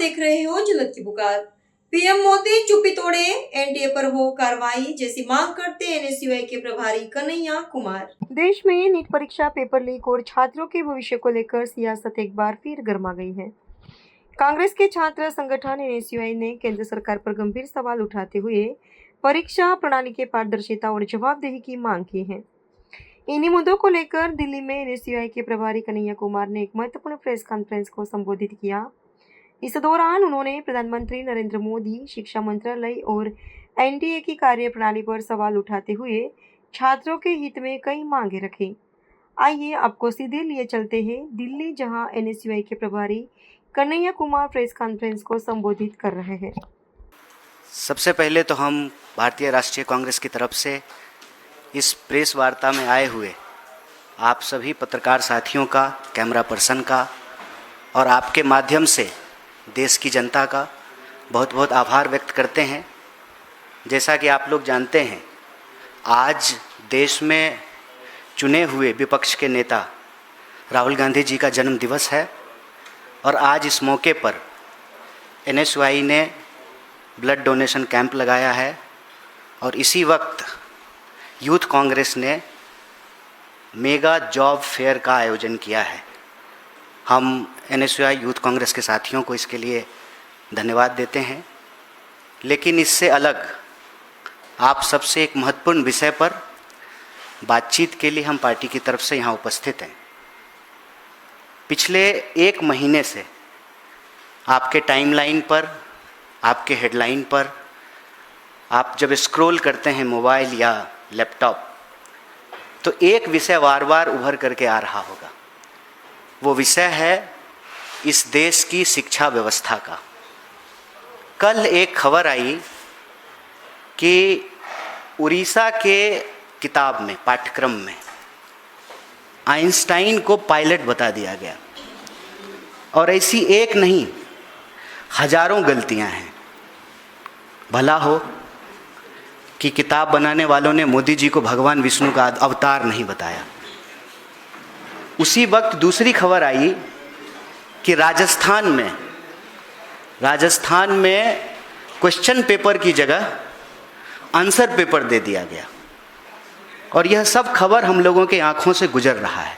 देख रहे हो जनत की पुकार। पीएम मोदी चुप्पी तोड़े, एनडीए पर हो कार्रवाई जैसी मांग करते एनएसयूआई के प्रभारी कन्हैया कुमार। देश में नीट परीक्षा पेपर लीक और छात्रों के भविष्य को लेकर सियासत एक बार फिर गर्मा गई है। कांग्रेस के छात्र संगठन एनएसयूआई ने केंद्र सरकार पर गंभीर सवाल उठाते हुए परीक्षा प्रणाली के पारदर्शिता और जवाबदेही की मांग की है। इन्हीं मुद्दों को लेकर दिल्ली में एनएसयूआई के प्रभारी कन्हैया कुमार ने एक महत्वपूर्ण प्रेस कॉन्फ्रेंस को संबोधित किया। इस दौरान उन्होंने प्रधानमंत्री नरेंद्र मोदी, शिक्षा मंत्रालय और एनडीए की कार्यप्रणाली पर सवाल उठाते हुए छात्रों के हित में कई मांगे रखी। आइए आपको सीधे लिए चलते हैं दिल्ली, जहां एनएसयूआई के प्रभारी कन्हैया कुमार प्रेस कॉन्फ्रेंस को संबोधित कर रहे हैं। सबसे पहले तो हम भारतीय राष्ट्रीय कांग्रेस की तरफ से इस प्रेस वार्ता में आए हुए आप सभी पत्रकार साथियों का, कैमरा पर्सन का और आपके माध्यम से देश की जनता का बहुत बहुत आभार व्यक्त करते हैं। जैसा कि आप लोग जानते हैं, आज देश में चुने हुए विपक्ष के नेता राहुल गांधी जी का जन्म दिवस है और आज इस मौके पर एनएसयूआई ने ब्लड डोनेशन कैंप लगाया है और इसी वक्त यूथ कांग्रेस ने मेगा जॉब फेयर का आयोजन किया है। हम एनएसयूआई यूथ कांग्रेस के साथियों को इसके लिए धन्यवाद देते हैं। लेकिन इससे अलग आप सबसे एक महत्वपूर्ण विषय पर बातचीत के लिए हम पार्टी की तरफ से यहाँ उपस्थित हैं। पिछले एक महीने से आपके टाइमलाइन पर, आपके हेडलाइन पर आप जब स्क्रॉल करते हैं मोबाइल या लैपटॉप, तो एक विषय बार बार उभर करके आ रहा होगा। वो विषय है इस देश की शिक्षा व्यवस्था का। कल एक खबर आई कि उड़ीसा के किताब में, पाठ्यक्रम में आइंस्टाइन को पायलट बता दिया गया और ऐसी एक नहीं, हजारों गलतियां हैं। भला हो कि किताब बनाने वालों ने मोदी जी को भगवान विष्णु का अवतार नहीं बताया। उसी वक्त दूसरी खबर आई कि राजस्थान में क्वेश्चन पेपर की जगह आंसर पेपर दे दिया गया और यह सब खबर हम लोगों के आंखों से गुजर रहा है।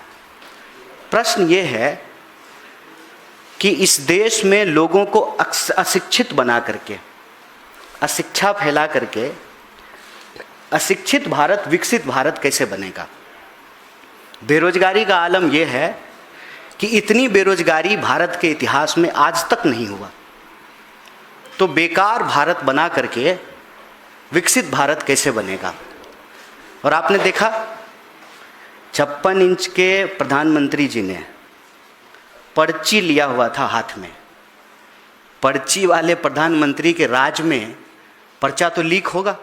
प्रश्न ये है कि इस देश में लोगों को अशिक्षित बना करके, अशिक्षा फैला करके अशिक्षित भारत, विकसित भारत कैसे बनेगा? बेरोजगारी का आलम यह है कि इतनी बेरोजगारी भारत के इतिहास में आज तक नहीं हुआ। तो बेकार भारत बना करके विकसित भारत कैसे बनेगा? और आपने देखा 56 इंच के प्रधानमंत्री जी ने पर्ची लिया हुआ था हाथ में। पर्ची वाले प्रधानमंत्री के राज में पर्चा तो लीक होगा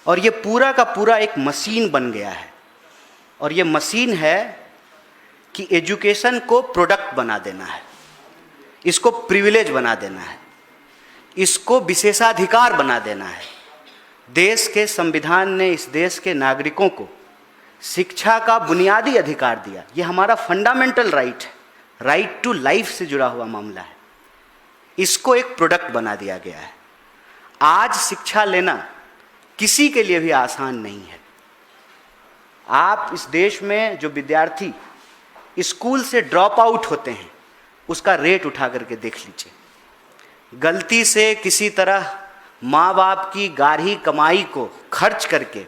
और ये पूरा का पूरा एक मशीन बन गया है। और ये मशीन है कि एजुकेशन को प्रोडक्ट बना देना है, इसको प्रिविलेज बना देना है, इसको विशेषाधिकार बना देना है। देश के संविधान ने इस देश के नागरिकों को शिक्षा का बुनियादी अधिकार दिया। ये हमारा फंडामेंटल राइट है, राइट टू लाइफ से जुड़ा हुआ मामला है। इसको एक प्रोडक्ट बना दिया गया है। आज शिक्षा लेना किसी के लिए भी आसान नहीं है। आप इस देश में जो विद्यार्थी स्कूल से ड्रॉप आउट होते हैं, उसका रेट उठा करके देख लीजिए। गलती से किसी तरह माँ बाप की गाढ़ी कमाई को खर्च करके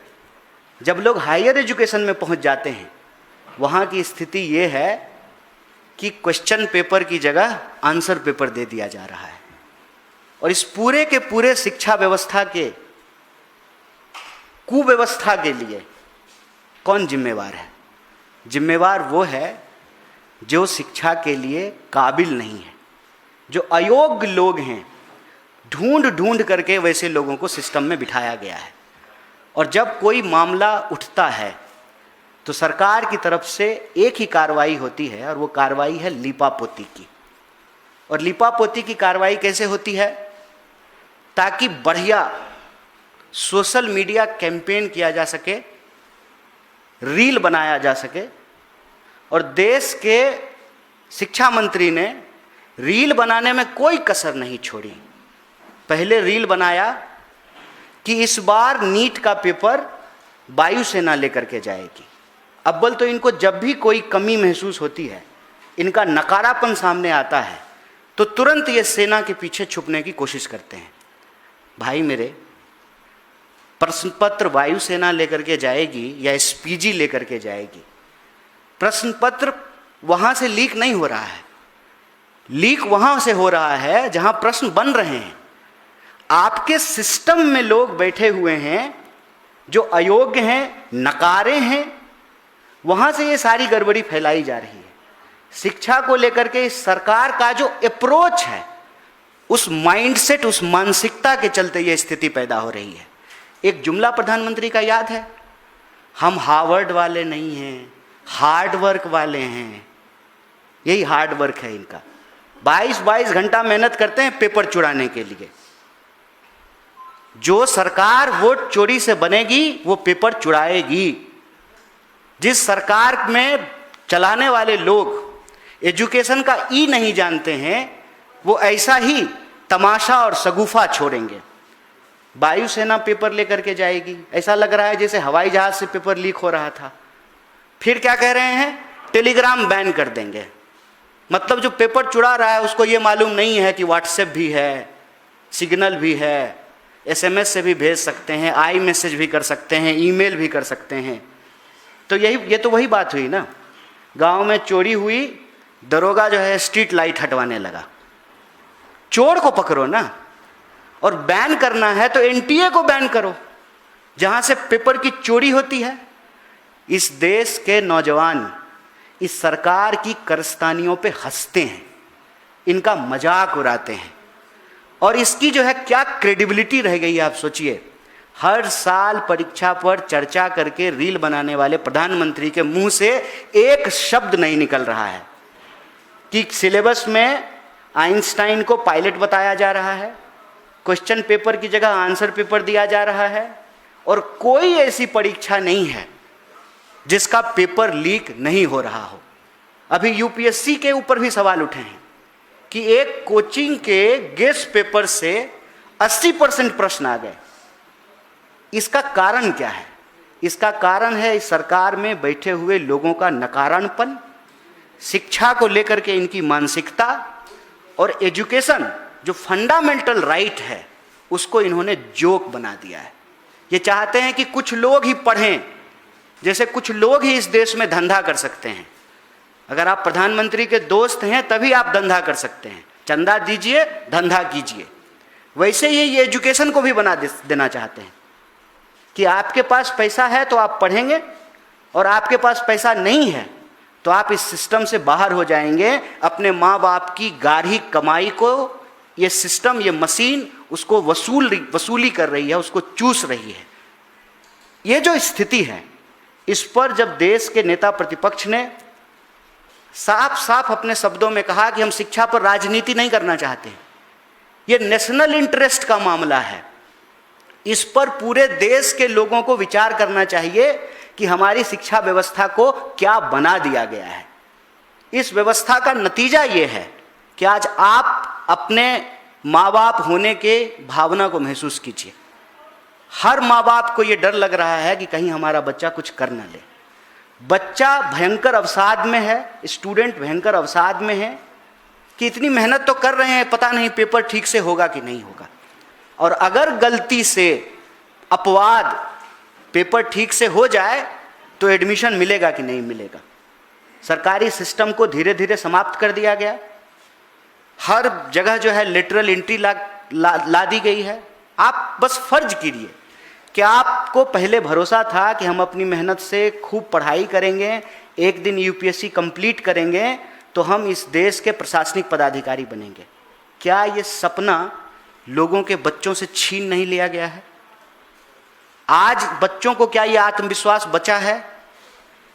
जब लोग हायर एजुकेशन में पहुंच जाते हैं, वहाँ की स्थिति ये है कि क्वेश्चन पेपर की जगह आंसर पेपर दे दिया जा रहा है। और इस पूरे के पूरे शिक्षा व्यवस्था के कुव्यवस्था के लिए कौन जिम्मेवार है? जिम्मेवार वो है जो शिक्षा के लिए काबिल नहीं है, जो अयोग्य लोग हैं। ढूंढ ढूंढ करके वैसे लोगों को सिस्टम में बिठाया गया है। और जब कोई मामला उठता है तो सरकार की तरफ से एक ही कार्रवाई होती है और वो कार्रवाई है लीपापोती की। और लीपापोती की कार्रवाई कैसे होती है? ताकि बढ़िया सोशल मीडिया कैंपेन किया जा सके, रील बनाया जा सके और देश के शिक्षा मंत्री ने रील बनाने में कोई कसर नहीं छोड़ी। पहले रील बनाया कि इस बार नीट का पेपर वायुसेना लेकर के जाएगी। अव्वल तो इनको जब भी कोई कमी महसूस होती है, इनका नकारापन सामने आता है, तो तुरंत ये सेना के पीछे छुपने की कोशिश करते हैं। भाई मेरे, प्रश्न पत्र वायुसेना लेकर के जाएगी या एसपीजी लेकर के जाएगी, प्रश्न पत्र वहां से लीक नहीं हो रहा है। लीक वहां से हो रहा है जहां प्रश्न बन रहे हैं। आपके सिस्टम में लोग बैठे हुए हैं जो अयोग्य हैं, नकारे हैं, वहां से ये सारी गड़बड़ी फैलाई जा रही है। शिक्षा को लेकर के इस सरकार का जो अप्रोच है, उस माइंडसेट, उस मानसिकता के चलते ये स्थिति पैदा हो रही है। एक जुमला प्रधानमंत्री का याद है, हम हार्वर्ड वाले नहीं हैं, हार्ड वर्क वाले हैं। यही हार्ड वर्क है इनका। 22-22 घंटा मेहनत करते हैं पेपर चुराने के लिए। जो सरकार वोट चोरी से बनेगी वो पेपर चुराएगी। जिस सरकार में चलाने वाले लोग एजुकेशन का ई नहीं जानते हैं, वो ऐसा ही तमाशा और शगुफा छोड़ेंगे। वायुसेना पेपर लेकर के जाएगी, ऐसा लग रहा है जैसे हवाई जहाज से पेपर लीक हो रहा था। फिर क्या कह रहे हैं, टेलीग्राम बैन कर देंगे। मतलब जो पेपर चुरा रहा है उसको ये मालूम नहीं है कि व्हाट्सएप भी है, सिग्नल भी है, एसएमएस से भी भेज सकते हैं, आई मैसेज भी कर सकते हैं, ईमेल भी कर सकते हैं। तो ये तो वही बात हुई ना। गांव में चोरी हुई, दरोगा जो है स्ट्रीट लाइट हटवाने लगा। चोर को पकड़ो ना, और बैन करना है तो एनटीए को बैन करो जहां से पेपर की चोरी होती है। इस देश के नौजवान इस सरकार की कारस्तानियों पे हंसते हैं, इनका मजाक उड़ाते हैं, और इसकी जो है क्या क्रेडिबिलिटी रह गई है आप सोचिए। हर साल परीक्षा पर चर्चा करके रील बनाने वाले प्रधानमंत्री के मुंह से एक शब्द नहीं निकल रहा है कि सिलेबस में आइंस्टाइन को पायलट बताया जा रहा है, क्वेश्चन पेपर की जगह आंसर पेपर दिया जा रहा है, और कोई ऐसी परीक्षा नहीं है जिसका पेपर लीक नहीं हो रहा हो। अभी यूपीएससी के ऊपर भी सवाल उठे हैं कि एक कोचिंग के गेस्ट पेपर से 80% प्रश्न आ गए। इसका कारण क्या है? इसका कारण है इस सरकार में बैठे हुए लोगों का नकारापन, शिक्षा को लेकर के इनकी मानसिकता, और एजुकेशन जो फंडामेंटल राइट है उसको इन्होंने जोक बना दिया है। ये चाहते हैं कि कुछ लोग ही पढ़ें, जैसे कुछ लोग ही इस देश में धंधा कर सकते हैं। अगर आप प्रधानमंत्री के दोस्त हैं तभी आप धंधा कर सकते हैं, चंदा दीजिए, धंधा कीजिए। वैसे ही ये एजुकेशन को भी बना देना चाहते हैं कि आपके पास पैसा है तो आप पढ़ेंगे, और आपके पास पैसा नहीं है तो आप इस सिस्टम से बाहर हो जाएंगे। अपने माँ बाप की गाढ़ी कमाई को ये सिस्टम, ये मशीन उसको वसूली कर रही है, उसको चूस रही है। ये जो स्थिति है, इस पर जब देश के नेता प्रतिपक्ष ने साफ साफ अपने शब्दों में कहा कि हम शिक्षा पर राजनीति नहीं करना चाहते, ये नेशनल इंटरेस्ट का मामला है, इस पर पूरे देश के लोगों को विचार करना चाहिए कि हमारी शिक्षा व्यवस्था को क्या बना दिया गया है। इस व्यवस्था का नतीजा ये है कि आज आप अपने माँ बाप होने के भावना को महसूस कीजिए। हर माँ बाप को ये डर लग रहा है कि कहीं हमारा बच्चा कुछ कर ना ले। बच्चा भयंकर अवसाद में है, स्टूडेंट भयंकर अवसाद में है कि इतनी मेहनत तो कर रहे हैं, पता नहीं पेपर ठीक से होगा कि नहीं होगा, और अगर गलती से अपवाद पेपर ठीक से हो जाए तो एडमिशन मिलेगा कि नहीं मिलेगा। सरकारी सिस्टम को धीरे धीरे समाप्त कर दिया गया। हर जगह जो है लिटरल एंट्री ला दी गई है। आप बस फर्ज कीजिए कि आपको पहले भरोसा था कि हम अपनी मेहनत से खूब पढ़ाई करेंगे, एक दिन यूपीएससी कंप्लीट करेंगे तो हम इस देश के प्रशासनिक पदाधिकारी बनेंगे। क्या ये सपना लोगों के बच्चों से छीन नहीं लिया गया है? आज बच्चों को क्या ये आत्मविश्वास बचा है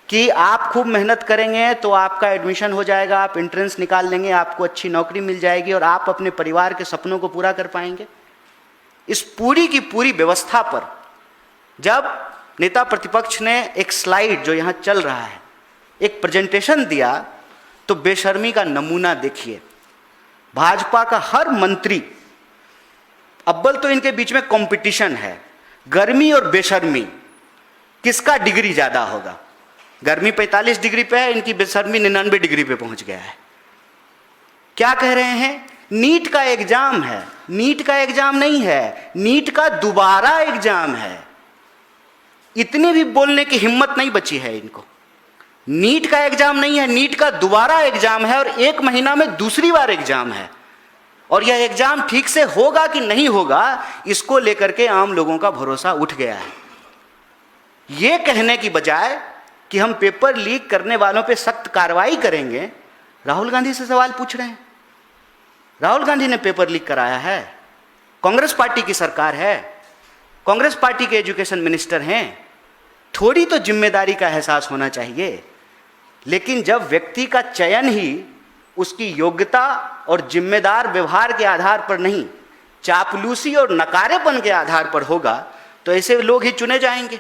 कि आप खूब मेहनत करेंगे तो आपका एडमिशन हो जाएगा, आप एंट्रेंस निकाल लेंगे, आपको अच्छी नौकरी मिल जाएगी और आप अपने परिवार के सपनों को पूरा कर पाएंगे? इस पूरी की पूरी व्यवस्था पर जब नेता प्रतिपक्ष ने एक स्लाइड जो यहाँ चल रहा है, एक प्रेजेंटेशन दिया, तो बेशर्मी का नमूना देखिए। भाजपा का हर मंत्री, अव्वल तो इनके बीच में कंपटीशन है, गर्मी और बेशर्मी, किसका डिग्री ज्यादा होगा। गर्मी 45 डिग्री पे है, इनकी बेशर्मी 99 डिग्री पे पहुंच गया है। क्या कह रहे हैं? नीट का एग्जाम है। नीट का एग्जाम नहीं है, नीट का दोबारा एग्जाम है। इतनी भी बोलने की हिम्मत नहीं बची है इनको। नीट का एग्जाम नहीं है, नीट का दोबारा एग्जाम है और 1 महीना में दूसरी बार एग्जाम है। और यह एग्जाम ठीक से होगा कि नहीं होगा, इसको लेकर के आम लोगों का भरोसा उठ गया है। यह कहने की बजाय कि हम पेपर लीक करने वालों पे सख्त कार्रवाई करेंगे, राहुल गांधी से सवाल पूछ रहे हैं। राहुल गांधी ने पेपर लीक कराया है, कांग्रेस पार्टी की सरकार है, कांग्रेस पार्टी के एजुकेशन मिनिस्टर हैं, थोड़ी तो जिम्मेदारी का एहसास होना चाहिए। लेकिन जब व्यक्ति का चयन ही उसकी योग्यता और जिम्मेदार व्यवहार के आधार पर नहीं, चापलूसी और नकारेपन के आधार पर होगा, तो ऐसे लोग ही चुने जाएंगे।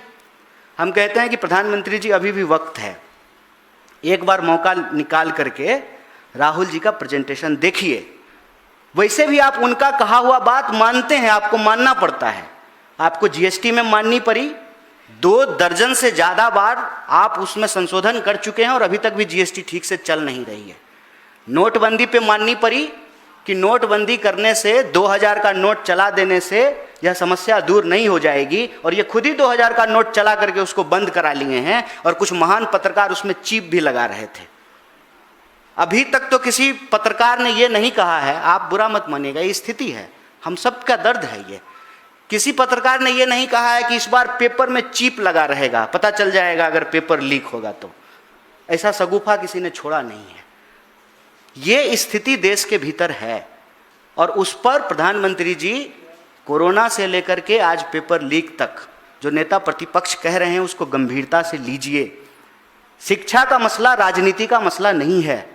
हम कहते हैं कि प्रधानमंत्री जी अभी भी वक्त है, एक बार मौका निकाल करके राहुल जी का प्रेजेंटेशन देखिए। वैसे भी आप उनका कहा हुआ बात मानते हैं, आपको मानना पड़ता है। आपको जीएसटी में माननी पड़ी, 2 दर्जन से ज़्यादा बार आप उसमें संशोधन कर चुके हैं और अभी तक भी जीएसटी ठीक से चल नहीं रही है। नोटबंदी पे माननी पड़ी कि नोटबंदी करने से 2000 का नोट चला देने से यह समस्या दूर नहीं हो जाएगी, और ये खुद ही 2000 का नोट चला करके उसको बंद करा लिए हैं, और कुछ महान पत्रकार उसमें चिप भी लगा रहे थे। अभी तक तो किसी पत्रकार ने ये नहीं कहा है, आप बुरा मत मानिएगा, ये स्थिति है, हम सबका दर्द है ये। किसी पत्रकार ने ये नहीं कहा है कि इस बार पेपर में चिप लगा रहेगा, पता चल जाएगा अगर पेपर लीक होगा तो। ऐसा सगुफा किसी ने छोड़ा नहीं है। ये स्थिति देश के भीतर है, और उस पर प्रधानमंत्री जी कोरोना से लेकर के आज पेपर लीक तक जो नेता प्रतिपक्ष कह रहे हैं उसको गंभीरता से लीजिए। शिक्षा का मसला राजनीति का मसला नहीं है,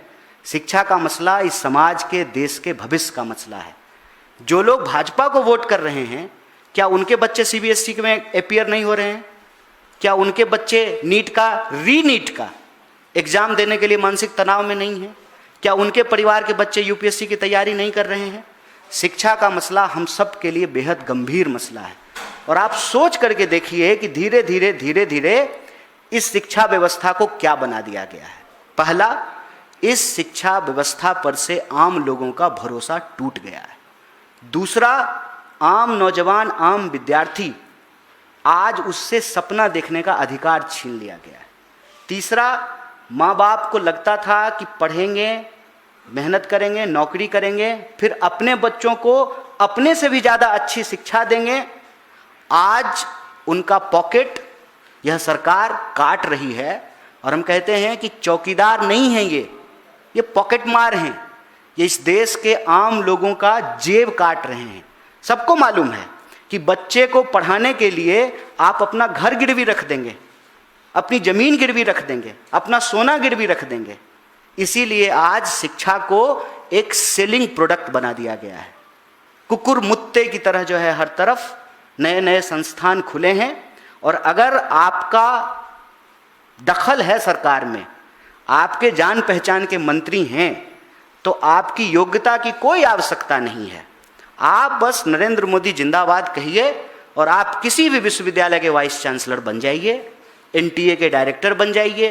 शिक्षा का मसला इस समाज के, देश के भविष्य का मसला है। जो लोग भाजपा को वोट कर रहे हैं, क्या उनके बच्चे सीबीएसई में अपीयर नहीं हो रहे हैं? क्या उनके बच्चे नीट का, रीनीट का एग्जाम देने के लिए मानसिक तनाव में नहीं है? क्या उनके परिवार के बच्चे यूपीएससी की तैयारी नहीं कर रहे हैं? शिक्षा का मसला हम सब के लिए बेहद गंभीर मसला है, और आप सोच करके देखिए कि धीरे धीरे धीरे धीरे इस शिक्षा व्यवस्था को क्या बना दिया गया है। पहला, इस शिक्षा व्यवस्था पर से आम लोगों का भरोसा टूट गया है। दूसरा, आम नौजवान, आम विद्यार्थी आज उससे सपना देखने का अधिकार छीन लिया गया है। तीसरा, माँ बाप को लगता था कि पढ़ेंगे, मेहनत करेंगे, नौकरी करेंगे, फिर अपने बच्चों को अपने से भी ज़्यादा अच्छी शिक्षा देंगे। आज उनका पॉकेट यह सरकार काट रही है, और हम कहते हैं कि चौकीदार नहीं हैं ये पॉकेट मार हैं। ये इस देश के आम लोगों का जेब काट रहे हैं। सबको मालूम है कि बच्चे को पढ़ाने के लिए आप अपना घर गिरवी रख देंगे, अपनी जमीन गिरवी रख देंगे, अपना सोना गिरवी रख देंगे। इसीलिए आज शिक्षा को एक सेलिंग प्रोडक्ट बना दिया गया है। कुकुर मुत्ते की तरह जो है हर तरफ नए नए संस्थान खुले हैं, और अगर आपका दखल है सरकार में, आपके जान पहचान के मंत्री हैं, तो आपकी योग्यता की कोई आवश्यकता नहीं है। आप बस नरेंद्र मोदी जिंदाबाद कहिए और आप किसी भी विश्वविद्यालय के वाइस चांसलर बन जाइए, एनटीए के डायरेक्टर बन जाइए,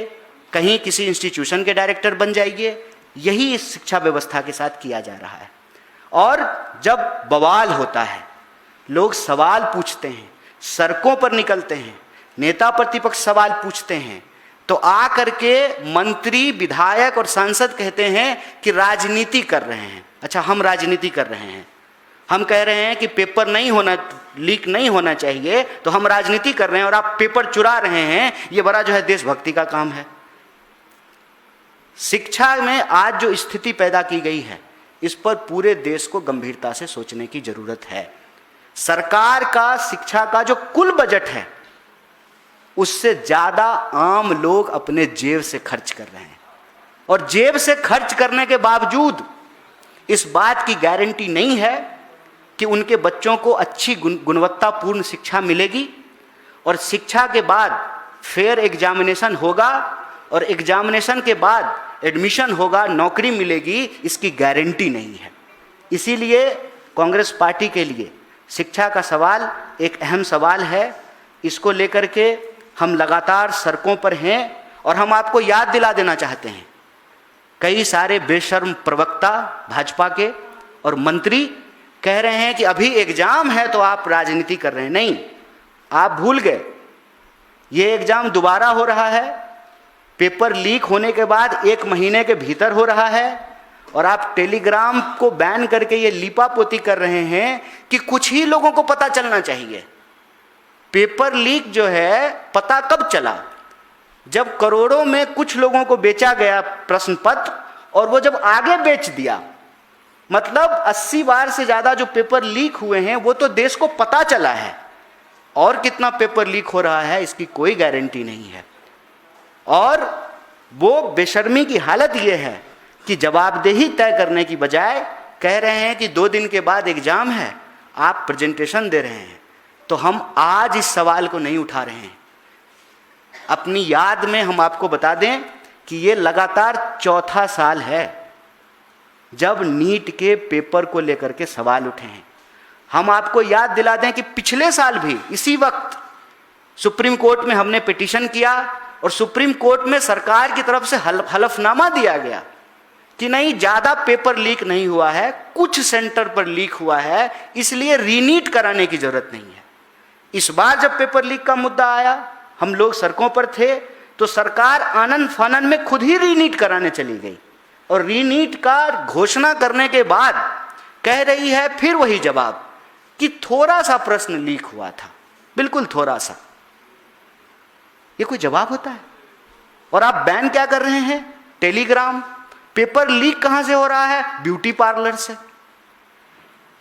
कहीं किसी इंस्टीट्यूशन के डायरेक्टर बन जाइए। यही इस शिक्षा व्यवस्था के साथ किया जा रहा है। और जब बवाल होता है, लोग सवाल पूछते हैं, सड़कों पर निकलते हैं, नेता प्रतिपक्ष सवाल पूछते हैं, तो आ करके मंत्री, विधायक और सांसद कहते हैं कि राजनीति कर रहे हैं। अच्छा, हम राजनीति कर रहे हैं, हम कह रहे हैं कि पेपर नहीं होना, लीक नहीं होना चाहिए, तो हम राजनीति कर रहे हैं और आप पेपर चुरा रहे हैं। ये बड़ा जो है देशभक्ति का काम है। शिक्षा में आज जो स्थिति पैदा की गई है, इस पर पूरे देश को गंभीरता से सोचने की जरूरत है। सरकार का शिक्षा का जो कुल बजट है, उससे ज्यादा आम लोग अपने जेब से खर्च कर रहे हैं, और जेब से खर्च करने के बावजूद इस बात की गारंटी नहीं है कि उनके बच्चों को अच्छी गुणवत्तापूर्ण शिक्षा मिलेगी, और शिक्षा के बाद फेयर एग्जामिनेशन होगा, और एग्जामिनेशन के बाद एडमिशन होगा, नौकरी मिलेगी, इसकी गारंटी नहीं है। इसीलिए कांग्रेस पार्टी के लिए शिक्षा का सवाल एक अहम सवाल है। इसको लेकर के हम लगातार सड़कों पर हैं और हम आपको याद दिला देना चाहते हैं, कई सारे बेशर्म प्रवक्ता भाजपा के और मंत्री कह रहे हैं कि अभी एग्जाम है तो आप राजनीति कर रहे हैं। नहीं, आप भूल गए, ये एग्जाम दोबारा हो रहा है, पेपर लीक होने के बाद 1 महीने के भीतर हो रहा है और आप टेलीग्राम को बैन करके ये लीपापोती कर रहे हैं कि कुछ ही लोगों को पता चलना चाहिए। पेपर लीक जो है पता कब चला? जब करोड़ों में कुछ लोगों को बेचा गया प्रश्न पत्र और वो जब आगे बेच दिया, मतलब 80 बार से ज्यादा जो पेपर लीक हुए हैं वो तो देश को पता चला है, और कितना पेपर लीक हो रहा है इसकी कोई गारंटी नहीं है। और वो बेशर्मी की हालत ये है कि जवाबदेही तय करने की बजाय कह रहे हैं कि 2 दिन के बाद एग्जाम है, आप प्रेजेंटेशन दे रहे हैं। तो हम आज इस सवाल को नहीं उठा रहे हैं। अपनी याद में हम आपको बता दें कि ये लगातार 4था साल है जब नीट के पेपर को लेकर के सवाल उठे हैं। हम आपको याद दिला दें कि पिछले साल भी इसी वक्त सुप्रीम कोर्ट में हमने पिटीशन किया और सुप्रीम कोर्ट में सरकार की तरफ से हलफनामा दिया गया कि नहीं, ज्यादा पेपर लीक नहीं हुआ है, कुछ सेंटर पर लीक हुआ है, इसलिए रीनीट कराने की जरूरत नहीं है। इस बार जब पेपर लीक का मुद्दा आया, हम लोग सड़कों पर थे, तो सरकार आनन फानन में खुद ही रीनीट कराने चली गई और रीनीट का घोषणा करने के बाद कह रही है फिर वही जवाब कि थोड़ा सा प्रश्न लीक हुआ था, बिल्कुल थोड़ा सा। ये कोई जवाब होता है? और आप बैन क्या कर रहे हैं? टेलीग्राम। पेपर लीक कहां से हो रहा है? ब्यूटी पार्लर से।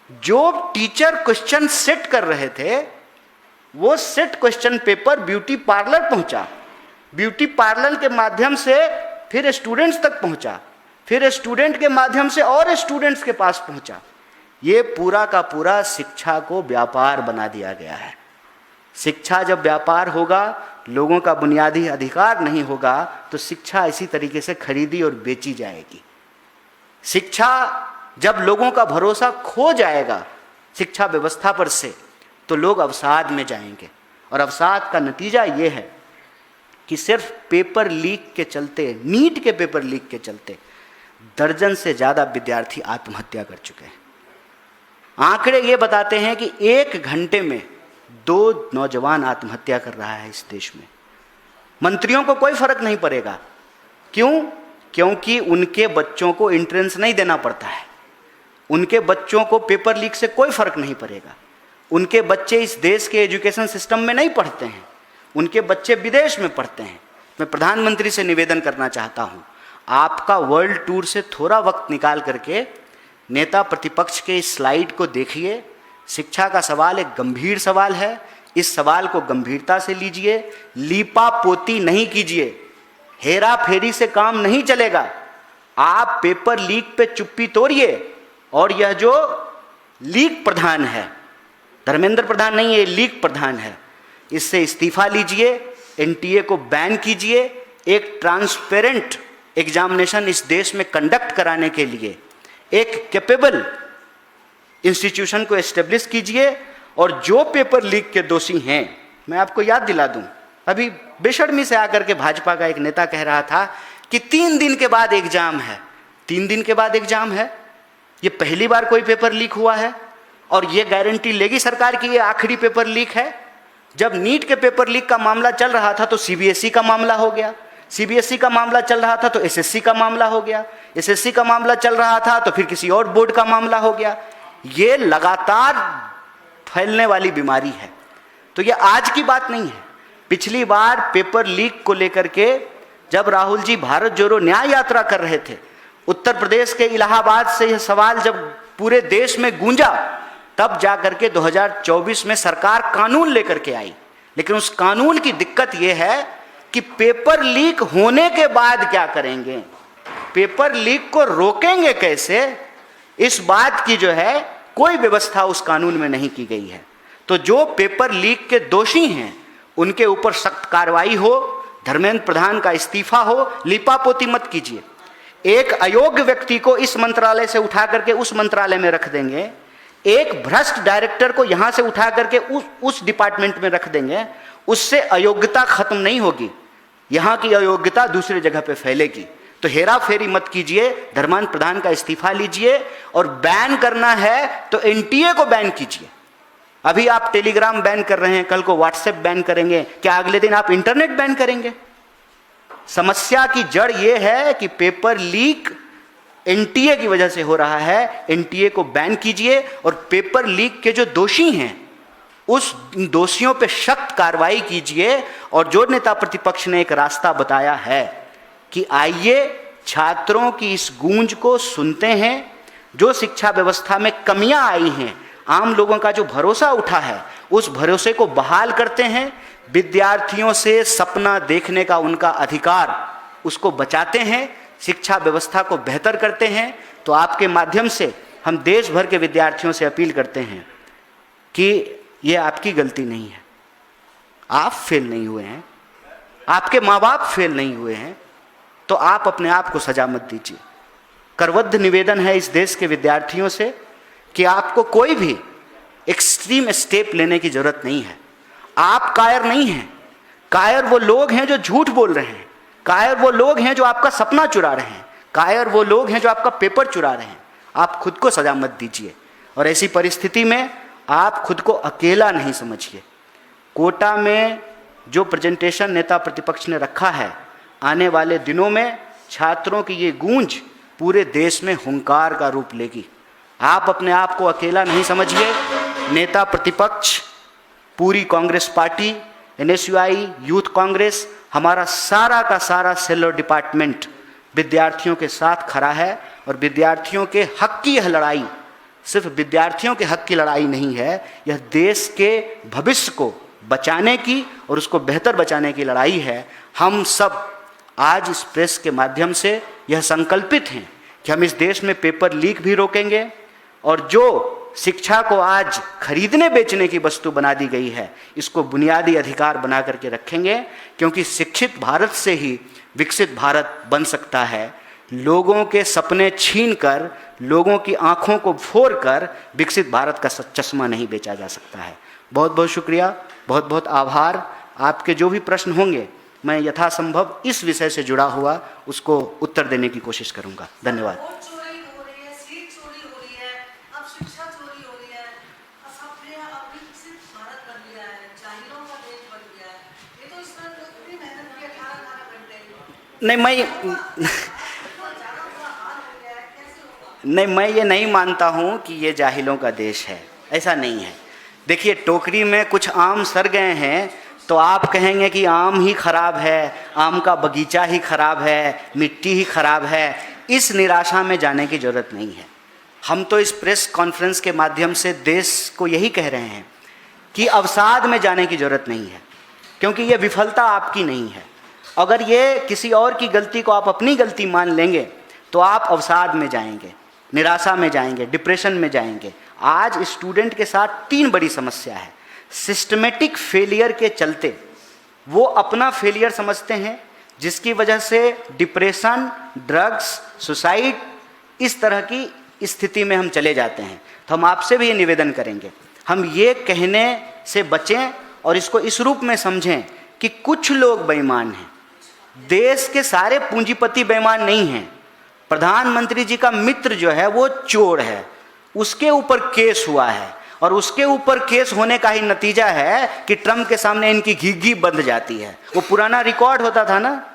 जो टीचर क्वेश्चन सेट कर रहे थे वो set question paper beauty parlour पहुंचा, ब्यूटी पार्लर के माध्यम से फिर स्टूडेंट्स तक पहुंचा, फिर स्टूडेंट के माध्यम से और स्टूडेंट्स के पास पहुंचा। ये पूरा का पूरा शिक्षा को व्यापार बना दिया गया है। शिक्षा जब व्यापार होगा, लोगों का बुनियादी अधिकार नहीं होगा, तो शिक्षा इसी तरीके से खरीदी और बेची जाएगी। शिक्षा जब लोगों का भरोसा खो जाएगा शिक्षा व्यवस्था पर से, तो लोग अवसाद में जाएंगे और अवसाद का नतीजा ये है कि सिर्फ पेपर लीक के चलते, नीट के पेपर लीक के चलते दर्जन से ज़्यादा विद्यार्थी आत्महत्या कर चुके हैं। आंकड़े ये बताते हैं कि 1 घंटे में 2 नौजवान आत्महत्या कर रहा है इस देश में। मंत्रियों को कोई फर्क नहीं पड़ेगा। क्यों? क्योंकि उनके बच्चों को एंट्रेंस नहीं देना पड़ता है, उनके बच्चों को पेपर लीक से कोई फर्क नहीं पड़ेगा। उनके बच्चे इस देश के एजुकेशन सिस्टम में नहीं पढ़ते हैं, उनके बच्चे विदेश में पढ़ते हैं। मैं प्रधानमंत्री से निवेदन करना चाहता हूं, आपका वर्ल्ड टूर से थोड़ा वक्त निकाल करके नेता प्रतिपक्ष के इस स्लाइड को देखिए। शिक्षा का सवाल एक गंभीर सवाल है, इस सवाल को गंभीरता से लीजिए, लीपा पोती नहीं कीजिए, हेरा फेरी से काम नहीं चलेगा। आप पेपर लीक पे चुप्पी तोड़िए और यह जो लीक प्रधान है, धर्मेंद्र प्रधान नहीं, ये लीक प्रधान है, इससे इस्तीफा लीजिए, एनटीए को बैन कीजिए, एक ट्रांसपेरेंट एग्जामिनेशन इस देश में कंडक्ट कराने के लिए एक कैपेबल इंस्टीट्यूशन को एस्टेब्लिश कीजिए। और जो पेपर लीक के दोषी हैं, मैं आपको याद दिला दूं, अभी बेशर्मी से आकर के भाजपा का एक नेता कह रहा था कि 3 दिन के बाद एग्जाम है। 3 दिन के बाद एग्जाम है? ये पहली बार कोई पेपर लीक हुआ है? और ये गारंटी लेगी सरकार कि ये आखिरी पेपर लीक है? जब नीट के पेपर लीक का मामला चल रहा था तो सीबीएसई का मामला हो गया, सीबीएसई का मामला चल रहा था तो एसएससी का मामला हो गया, एसएससी का मामला चल रहा था तो फिर किसी और बोर्ड का मामला हो गया। ये लगातार फैलने वाली बीमारी है। तो ये आज की बात नहीं है। पिछली बार पेपर लीक को लेकर के जब राहुल जी भारत जोड़ो न्याय यात्रा कर रहे थे, उत्तर प्रदेश के इलाहाबाद से यह सवाल जब पूरे देश में गूंजा, तब जाकर के 2024 में सरकार कानून लेकर के आई। लेकिन उस कानून की दिक्कत यह है कि पेपर लीक होने के बाद क्या करेंगे, पेपर लीक को रोकेंगे कैसे, इस बात की जो है कोई व्यवस्था उस कानून में नहीं की गई है। तो जो पेपर लीक के दोषी हैं उनके ऊपर सख्त कार्रवाई हो, धर्मेंद्र प्रधान का इस्तीफा हो, लिपापोती मत कीजिए। एक अयोग्य व्यक्ति को इस मंत्रालय से उठा करके उस मंत्रालय में रख देंगे, एक भ्रष्ट डायरेक्टर को यहां से उठा करके उस डिपार्टमेंट में रख देंगे, उससे अयोग्यता खत्म नहीं होगी, यहां की अयोग्यता दूसरी जगह पे फैलेगी। तो हेरा फेरी मत कीजिए, धर्मेंद्र प्रधान का इस्तीफा लीजिए, और बैन करना है तो एनटीए को बैन कीजिए। अभी आप टेलीग्राम बैन कर रहे हैं, कल को व्हाट्सएप बैन करेंगे, क्या अगले दिन आप इंटरनेट बैन करेंगे? समस्या की जड़ यह है कि पेपर लीक एनटीए की वजह से हो रहा है। एनटीए को बैन कीजिए और पेपर लीक के जो दोषी हैं उस दोषियों पे सख्त कार्रवाई कीजिए। और जो नेता प्रतिपक्ष ने एक रास्ता बताया है कि आइए छात्रों की इस गूंज को सुनते हैं, जो शिक्षा व्यवस्था में कमियां आई हैं, आम लोगों का जो भरोसा उठा है, उस भरोसे को बहाल करते हैं, विद्यार्थियों से सपना देखने का उनका अधिकार उसको बचाते हैं, शिक्षा व्यवस्था को बेहतर करते हैं। तो आपके माध्यम से हम देश भर के विद्यार्थियों से अपील करते हैं कि ये आपकी गलती नहीं है, आप फेल नहीं हुए हैं, आपके माँ बाप फेल नहीं हुए हैं, तो आप अपने आप को सजा मत दीजिए। करबद्ध निवेदन है इस देश के विद्यार्थियों से कि आपको कोई भी एक्सट्रीम स्टेप लेने की जरूरत नहीं है। आप कायर नहीं हैं, कायर वो लोग हैं जो झूठ बोल रहे हैं, कायर वो लोग हैं जो आपका सपना चुरा रहे हैं, कायर वो लोग हैं जो आपका पेपर चुरा रहे हैं। आप खुद को सजा मत दीजिए, और ऐसी परिस्थिति में आप खुद को अकेला नहीं समझिए। कोटा में जो प्रेजेंटेशन नेता प्रतिपक्ष ने रखा है, आने वाले दिनों में छात्रों की ये गूंज पूरे देश में हुंकार का रूप लेगी। आप अपने आप को अकेला नहीं समझिए। नेता प्रतिपक्ष, पूरी Congress party, NSUI, youth Congress, हमारा सारा का सारा सेलर डिपार्टमेंट विद्यार्थियों के साथ खड़ा है। और विद्यार्थियों के हक की यह लड़ाई सिर्फ विद्यार्थियों के हक की लड़ाई नहीं है, यह देश के भविष्य को बचाने की और उसको बेहतर बचाने की लड़ाई है। हम सब आज इस प्रेस के माध्यम से यह संकल्पित हैं कि हम इस देश में पेपर लीक भी रोकेंगे, और जो शिक्षा को आज खरीदने बेचने की वस्तु बना दी गई है, इसको बुनियादी अधिकार बना करके रखेंगे, क्योंकि शिक्षित भारत से ही विकसित भारत बन सकता है। लोगों के सपने छीनकर, लोगों की आंखों को फोड़कर विकसित भारत का चश्मा नहीं बेचा जा सकता है। बहुत बहुत शुक्रिया, बहुत बहुत आभार। आपके जो भी प्रश्न होंगे मैं यथासंभव इस विषय से जुड़ा हुआ उसको उत्तर देने की कोशिश करूंगा। धन्यवाद। मैं ये नहीं मानता हूँ कि ये जाहिलों का देश है, ऐसा नहीं है। देखिए, टोकरी में कुछ आम सड़ गए हैं तो आप कहेंगे कि आम ही खराब है, आम का बगीचा ही खराब है, मिट्टी ही खराब है। इस निराशा में जाने की ज़रूरत नहीं है। हम तो इस प्रेस कॉन्फ्रेंस के माध्यम से देश को यही कह रहे हैं कि अवसाद में जाने की ज़रूरत नहीं है, क्योंकि ये विफलता आपकी नहीं है। अगर ये किसी और की गलती को आप अपनी गलती मान लेंगे तो आप अवसाद में जाएंगे, निराशा में जाएंगे, डिप्रेशन में जाएंगे। आज स्टूडेंट के साथ 3 बड़ी समस्या है। सिस्टमेटिक फेलियर के चलते वो अपना फेलियर समझते हैं, जिसकी वजह से डिप्रेशन, ड्रग्स, सुसाइड, इस तरह की स्थिति में हम चले जाते हैं। तो हम आपसे भी ये निवेदन करेंगे, हम ये कहने से बचें और इसको इस रूप में समझें कि कुछ लोग बेईमान हैं। देश के सारे पूंजीपति बेईमान नहीं हैं। प्रधानमंत्री जी का मित्र जो है वो चोर है, उसके ऊपर केस हुआ है, और उसके ऊपर केस होने का ही नतीजा है कि ट्रम्प के सामने इनकी घी बंद जाती है। वो पुराना रिकॉर्ड होता था ना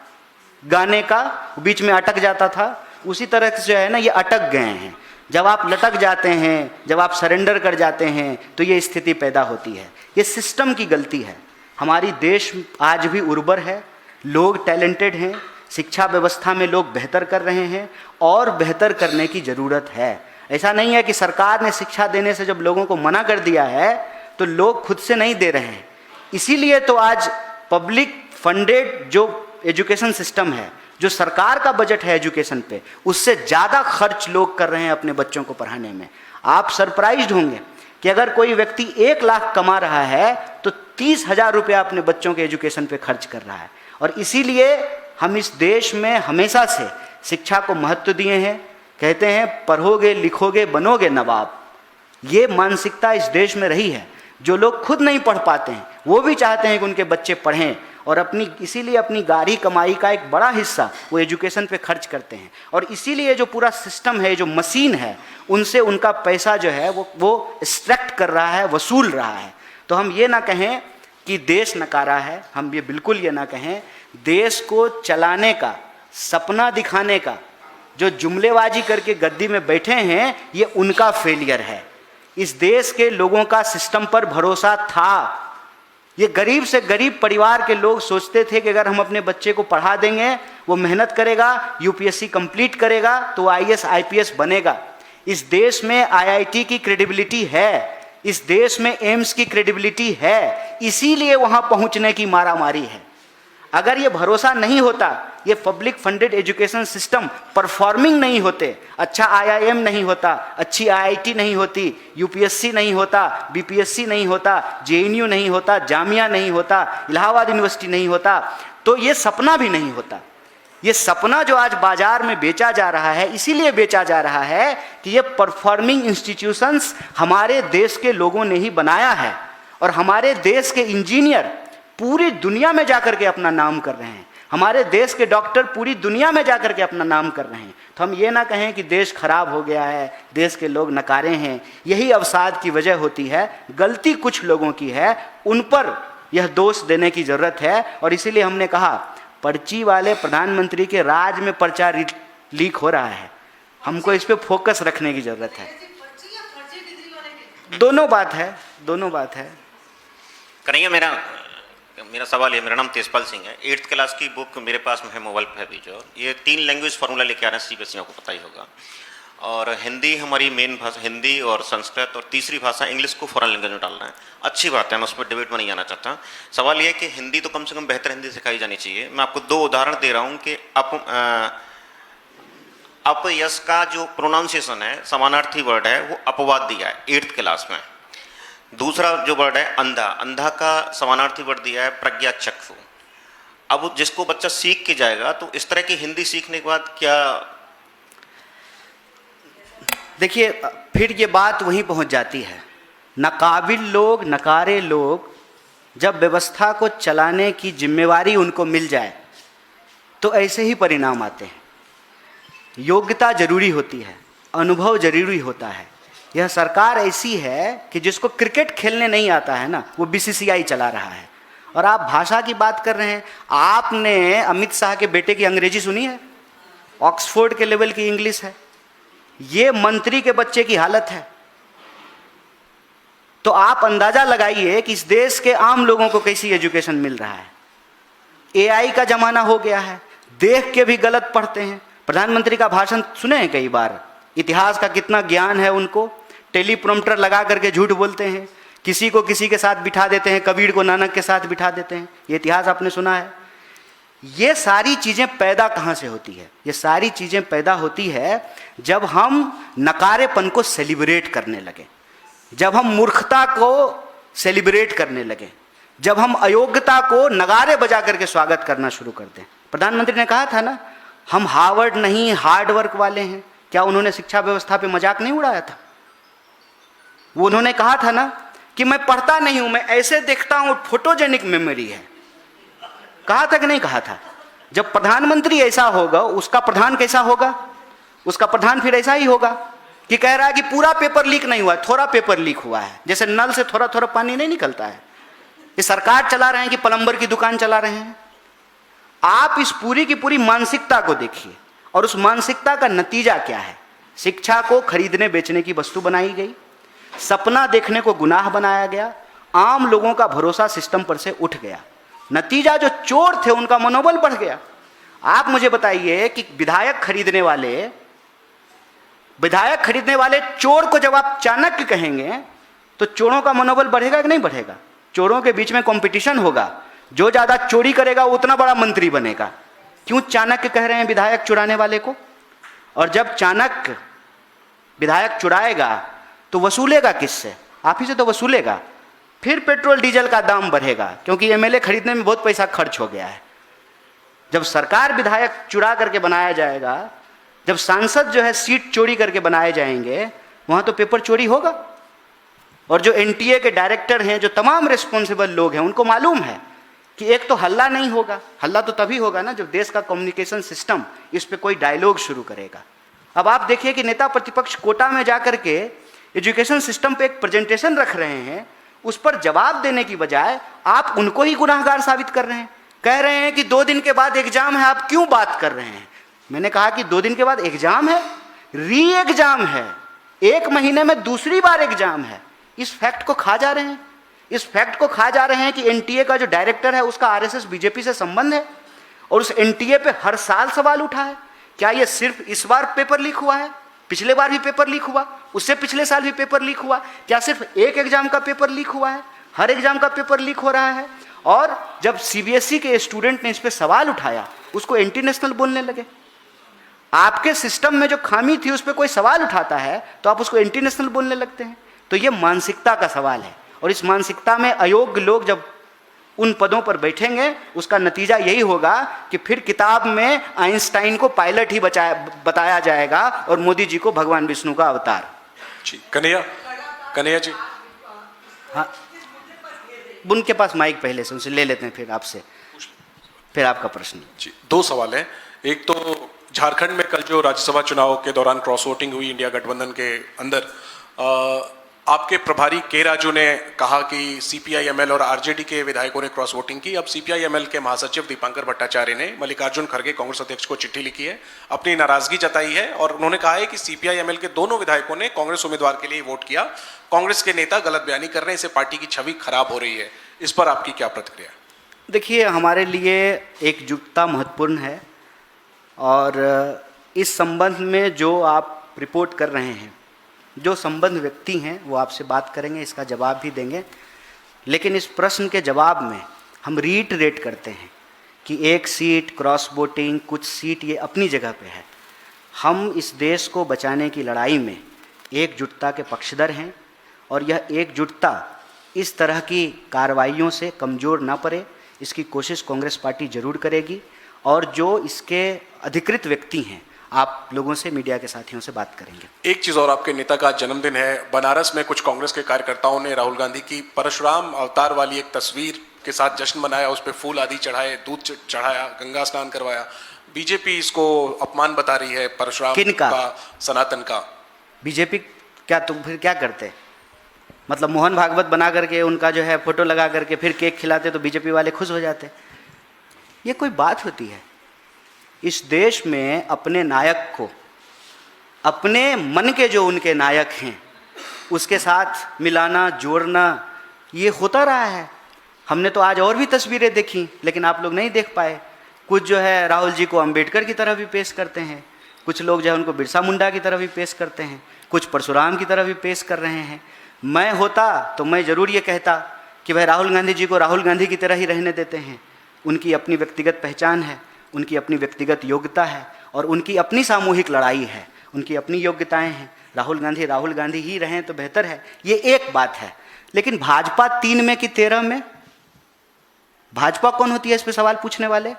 गाने का, बीच में अटक जाता था, उसी तरह से जो है ना ये अटक गए हैं। जब आप लटक जाते हैं, जब आप सरेंडर कर जाते हैं, तो ये स्थिति पैदा होती है। ये सिस्टम की गलती है। हमारी देश आज भी उर्वर है, लोग टैलेंटेड हैं, शिक्षा व्यवस्था में लोग बेहतर कर रहे हैं और बेहतर करने की ज़रूरत है। ऐसा नहीं है कि सरकार ने शिक्षा देने से जब लोगों को मना कर दिया है तो लोग खुद से नहीं दे रहे हैं। इसीलिए तो आज पब्लिक फंडेड जो एजुकेशन सिस्टम है, जो सरकार का बजट है एजुकेशन पे, उससे ज़्यादा खर्च लोग कर रहे हैं अपने बच्चों को पढ़ाने में। आप सरप्राइज्ड होंगे कि अगर कोई व्यक्ति 1 लाख कमा रहा है तो 30,000 रुपया अपने बच्चों के एजुकेशन पे खर्च कर रहा है। और इसीलिए हम इस देश में हमेशा से शिक्षा को महत्व दिए हैं। कहते हैं पढ़ोगे लिखोगे बनोगे नवाब। ये मानसिकता इस देश में रही है। जो लोग खुद नहीं पढ़ पाते हैं वो भी चाहते हैं कि उनके बच्चे पढ़ें, और इसीलिए अपनी गाढ़ी कमाई का एक बड़ा हिस्सा वो एजुकेशन पे खर्च करते हैं। और इसीलिए जो पूरा सिस्टम है, जो मशीन है, उनसे उनका पैसा जो है वो एक्सट्रैक्ट कर रहा है, वसूल रहा है। तो हम ये ना कहें कि देश नकारा है, हम ये बिल्कुल ये ना कहें। देश को चलाने का, सपना दिखाने का जो जुमलेबाजी करके गद्दी में बैठे हैं, ये उनका फेलियर है। इस देश के लोगों का सिस्टम पर भरोसा था। ये गरीब से गरीब परिवार के लोग सोचते थे कि अगर हम अपने बच्चे को पढ़ा देंगे, वो मेहनत करेगा, यूपीएससी कंप्लीट करेगा तो आईएएस आईपीएस बनेगा। इस देश में आईआईटी की क्रेडिबिलिटी है, इस देश में एम्स की क्रेडिबिलिटी है, इसीलिए वहां पहुंचने की मारामारी है। अगर ये भरोसा नहीं होता, ये public funded education system performing नहीं होते, अच्छा आईआईएम नहीं होता, अच्छी आईआईटी नहीं होती, यूपीएससी नहीं होता, बीपीएससी नहीं होता, जेएनयू नहीं होता, जामिया नहीं होता, इलाहाबाद यूनिवर्सिटी नहीं होता, तो ये सपना भी नहीं होता। ये सपना जो आज बाजार में बेचा जा रहा है, इसीलिए बेचा जा रहा है कि ये परफॉर्मिंग इंस्टीट्यूशंस हमारे देश के लोगों ने ही बनाया है, और हमारे देश के इंजीनियर पूरी दुनिया में जाकर के अपना नाम कर रहे हैं, हमारे देश के डॉक्टर पूरी दुनिया में जाकर के अपना नाम कर रहे हैं। तो हम ये ना कहें कि देश खराब हो गया है, देश के लोग नकारे हैं। यही अवसाद की वजह होती है, गलती कुछ लोगों की है, उन पर यह दोष देने की जरूरत है। और इसीलिए हमने कहा पर्ची वाले प्रधानमंत्री के राज में पर्चा लीक हो रहा है, हमको इस पर फोकस रखने की जरूरत है। दोनों बात है, दोनों बात है। कन्हैया, मेरा सवाल है, मेरा नाम तेजपाल सिंह है। 8th क्लास की बुक मेरे पास में है, मोबाइल पर भी। जो ये 3 लैंग्वेज फार्मूला लेके आ रहे हैं सीबीएसई को पता ही होगा, और हिंदी हमारी मेन भाषा, हिंदी और संस्कृत, और तीसरी भाषा इंग्लिश को फॉरेन लैंग्वेज में डाल रहे हैं। अच्छी बात है, मैं उस पर डिबेट में नहीं आना चाहता। सवाल यह है कि हिंदी तो कम से कम बेहतर हिंदी सिखाई जानी चाहिए। मैं आपको 2 उदाहरण दे रहा हूँ कि अपयश का जो प्रोनाउंसिएशन है, समानार्थी वर्ड है, वो अपवाद दिया है 8th क्लास में। दूसरा जो वर्ड है अंधा, अंधा का समानार्थी वर्ड दिया है प्रज्ञा चक्षु। अब जिसको बच्चा सीख के जाएगा, तो इस तरह की हिंदी सीखने के बाद क्या, देखिए फिर ये बात वहीं पहुंच जाती है। नाकाबिल लोग, नकारे लोग जब व्यवस्था को चलाने की जिम्मेवारी उनको मिल जाए तो ऐसे ही परिणाम आते हैं। योग्यता जरूरी होती है, अनुभव जरूरी होता है। यह सरकार ऐसी है कि जिसको क्रिकेट खेलने नहीं आता है ना, वो बीसीसीआई चला रहा है। और आप भाषा की बात कर रहे हैं, आपने अमित शाह के बेटे की अंग्रेजी सुनी है? ऑक्सफोर्ड के लेवल की इंग्लिश है। ये मंत्री के बच्चे की हालत है। तो आप अंदाजा लगाइए कि इस देश के आम लोगों को कैसी एजुकेशन मिल रहा है। एआई का जमाना हो गया है, देख के भी गलत पढ़ते हैं। प्रधानमंत्री का भाषण सुने हैं कई बार, इतिहास का कितना ज्ञान है उनको। टेलीप्रॉम्प्टर लगा करके झूठ बोलते हैं, किसी को किसी के साथ बिठा देते हैं, कबीर को नानक के साथ बिठा देते हैं। ये इतिहास आपने सुना है। ये सारी चीज़ें पैदा कहाँ से होती है? ये सारी चीज़ें पैदा होती है जब हम नकारेपन को सेलिब्रेट करने लगे, जब हम मूर्खता को सेलिब्रेट करने लगे, जब हम अयोग्यता को नगारे बजा करके स्वागत करना शुरू कर दें। प्रधानमंत्री ने कहा था ना, हम हार्वर्ड नहीं हार्ड वर्क वाले हैं। क्या उन्होंने शिक्षा व्यवस्था पे मजाक नहीं उड़ाया था? वो उन्होंने कहा था ना कि मैं पढ़ता नहीं हूं, मैं ऐसे देखता हूं, फोटोजेनिक मेमोरी है। कहा था कि नहीं कहा था? जब प्रधानमंत्री ऐसा होगा, उसका प्रधान कैसा होगा? उसका प्रधान फिर ऐसा ही होगा कि कह रहा है कि पूरा पेपर लीक नहीं हुआ, थोड़ा पेपर लीक हुआ है। जैसे नल से थोड़ा थोड़ा पानी नहीं निकलता है। ये सरकार चला रहे हैं कि प्लम्बर की दुकान चला रहे हैं? आप इस पूरी की पूरी मानसिकता को देखिए, और उस मानसिकता का नतीजा क्या है? शिक्षा को खरीदने बेचने की वस्तु बनाई गई, सपना देखने को गुनाह बनाया गया, आम लोगों का भरोसा सिस्टम पर से उठ गया। नतीजा जो चोर थे उनका मनोबल बढ़ गया। आप मुझे बताइए कि विधायक खरीदने वाले चोर को जब आप चाणक्य कहेंगे तो चोरों का मनोबल बढ़ेगा कि नहीं बढ़ेगा? चोरों के बीच में कंपटीशन होगा, जो ज्यादा चोरी करेगा वो उतना बड़ा मंत्री बनेगा। क्यों चाणक्य कह रहे हैं विधायक चुराने वाले को? और जब चाणक्य विधायक चुराएगा तो वसूलेगा किससे? आप ही से तो वसूलेगा। फिर पेट्रोल डीजल का दाम बढ़ेगा, क्योंकि एमएलए खरीदने में बहुत पैसा खर्च हो गया है। जब सरकार विधायक चुरा करके बनाया जाएगा, जब सांसद जो है सीट चोरी करके बनाए जाएंगे, वहां तो पेपर चोरी होगा। और जो एनटीए के डायरेक्टर हैं, जो तमाम रिस्पॉन्सिबल लोग हैं, उनको मालूम है कि एक तो हल्ला नहीं होगा, हल्ला तो तभी होगा ना जब देश का कम्युनिकेशन सिस्टम इस पे कोई डायलॉग शुरू करेगा। अब आप देखिए कि नेता प्रतिपक्ष कोटा में जाकर के एजुकेशन सिस्टम पे एक प्रेजेंटेशन रख रहे हैं, उस पर जवाब देने की बजाय आप उनको ही गुनाहगार साबित कर रहे हैं। कह रहे हैं कि 2 दिन के बाद एग्जाम है, आप क्यों बात कर रहे हैं। मैंने कहा कि 2 दिन के बाद एग्जाम है, री एग्जाम है, 1 महीने में दूसरी बार एग्जाम है। इस फैक्ट को खा जा रहे हैं, इस फैक्ट को खा जा रहे हैं कि एनटीए का जो डायरेक्टर है उसका आरएसएस बीजेपी से संबंध है और उस एनटीए पे हर साल सवाल उठा है। क्या ये सिर्फ इस बार पेपर लीक हुआ है? पिछले बार भी पेपर लीक हुआ, उससे पिछले साल भी पेपर लीक हुआ। क्या सिर्फ एक एग्जाम का पेपर लीक हुआ है? हर एग्जाम का पेपर लीक हो रहा है। और जब सीबीएसई के स्टूडेंट ने इस पे सवाल उठाया, उसको एंटी नेशनल बोलने लगे। आपके सिस्टम में जो खामी थी उस पर कोई सवाल उठाता है तो आप उसको एंटी नेशनल बोलने लगते हैं। तो ये मानसिकता का सवाल है, और इस मानसिकता में अयोग्य लोग जब उन पदों पर बैठेंगे, उसका नतीजा यही होगा कि फिर किताब में आइंस्टाइन को पायलट ही बताया जाएगा और मोदी जी को भगवान विष्णु का अवतार। जी कन्हैया जी, हाँ, उनके पास माइक पहले से, उनसे ले लेते हैं, फिर आपसे, फिर आपका प्रश्न। जी 2 सवाल हैं। एक तो झारखंड में कल जो राज्यसभा चुनाव के दौरान क्रॉस वोटिंग हुई इंडिया गठबंधन के अंदर, आपके प्रभारी के राजू ने कहा कि सीपीआई-एमएल और आरजेडी के विधायकों ने क्रॉस वोटिंग की। अब सीपीआई-एमएल के महासचिव दीपांकर भट्टाचार्य ने मल्लिकार्जुन खड़गे कांग्रेस अध्यक्ष को चिट्ठी लिखी है, अपनी नाराजगी जताई है और उन्होंने कहा है कि सीपीआई-एमएल के दोनों विधायकों ने कांग्रेस उम्मीदवार के लिए वोट किया, कांग्रेस के नेता गलत बयानी कर रहे हैं, इससे पार्टी की छवि खराब हो रही है। इस पर आपकी क्या प्रतिक्रिया? देखिए, हमारे लिए एकजुटता महत्वपूर्ण है और इस संबंध में जो आप रिपोर्ट कर रहे हैं, जो संबंध व्यक्ति हैं वो आपसे बात करेंगे, इसका जवाब भी देंगे। लेकिन इस प्रश्न के जवाब में हम रीटरेट करते हैं कि 1 सीट, क्रॉस वोटिंग, कुछ सीट, ये अपनी जगह पे है। हम इस देश को बचाने की लड़ाई में एकजुटता के पक्षधर हैं और यह एकजुटता इस तरह की कार्रवाइयों से कमज़ोर ना पड़े, इसकी कोशिश कांग्रेस पार्टी जरूर करेगी। और जो इसके अधिकृत व्यक्ति हैं, आप लोगों से, मीडिया के साथियों से बात करेंगे। एक चीज और, आपके नेता का जन्मदिन है। बनारस में कुछ कांग्रेस के कार्यकर्ताओं ने राहुल गांधी की परशुराम अवतार वाली एक तस्वीर के साथ जश्न मनाया, उस पर फूल आदि चढ़ाए, दूध चढ़ाया, गंगा स्नान करवाया। बीजेपी इसको अपमान बता रही है, परशुराम का, सनातन का। बीजेपी क्या, तुम फिर क्या करते? मतलब मोहन भागवत बना करके उनका जो है फोटो लगा करके फिर केक खिलाते तो बीजेपी वाले खुश हो जाते? ये कोई बात होती है? इस देश में अपने नायक को, अपने मन के जो उनके नायक हैं, उसके साथ मिलाना, जोड़ना, ये होता रहा है। हमने तो आज और भी तस्वीरें देखी, लेकिन आप लोग नहीं देख पाए। कुछ जो है राहुल जी को अंबेडकर की तरह भी पेश करते हैं, कुछ लोग जो है उनको बिरसा मुंडा की तरह भी पेश करते हैं, कुछ परशुराम की तरह भी पेश कर रहे हैं। मैं होता तो मैं ज़रूर ये कहता कि भाई राहुल गांधी जी को राहुल गांधी की तरह ही रहने देते हैं। उनकी अपनी व्यक्तिगत पहचान है, उनकी अपनी व्यक्तिगत योग्यता है और उनकी अपनी सामूहिक लड़ाई है, उनकी अपनी योग्यताएं हैं। राहुल गांधी ही रहें तो बेहतर है, ये एक बात है। लेकिन भाजपा 3 में कि 13 में, भाजपा कौन होती है इस पे सवाल पूछने वाले?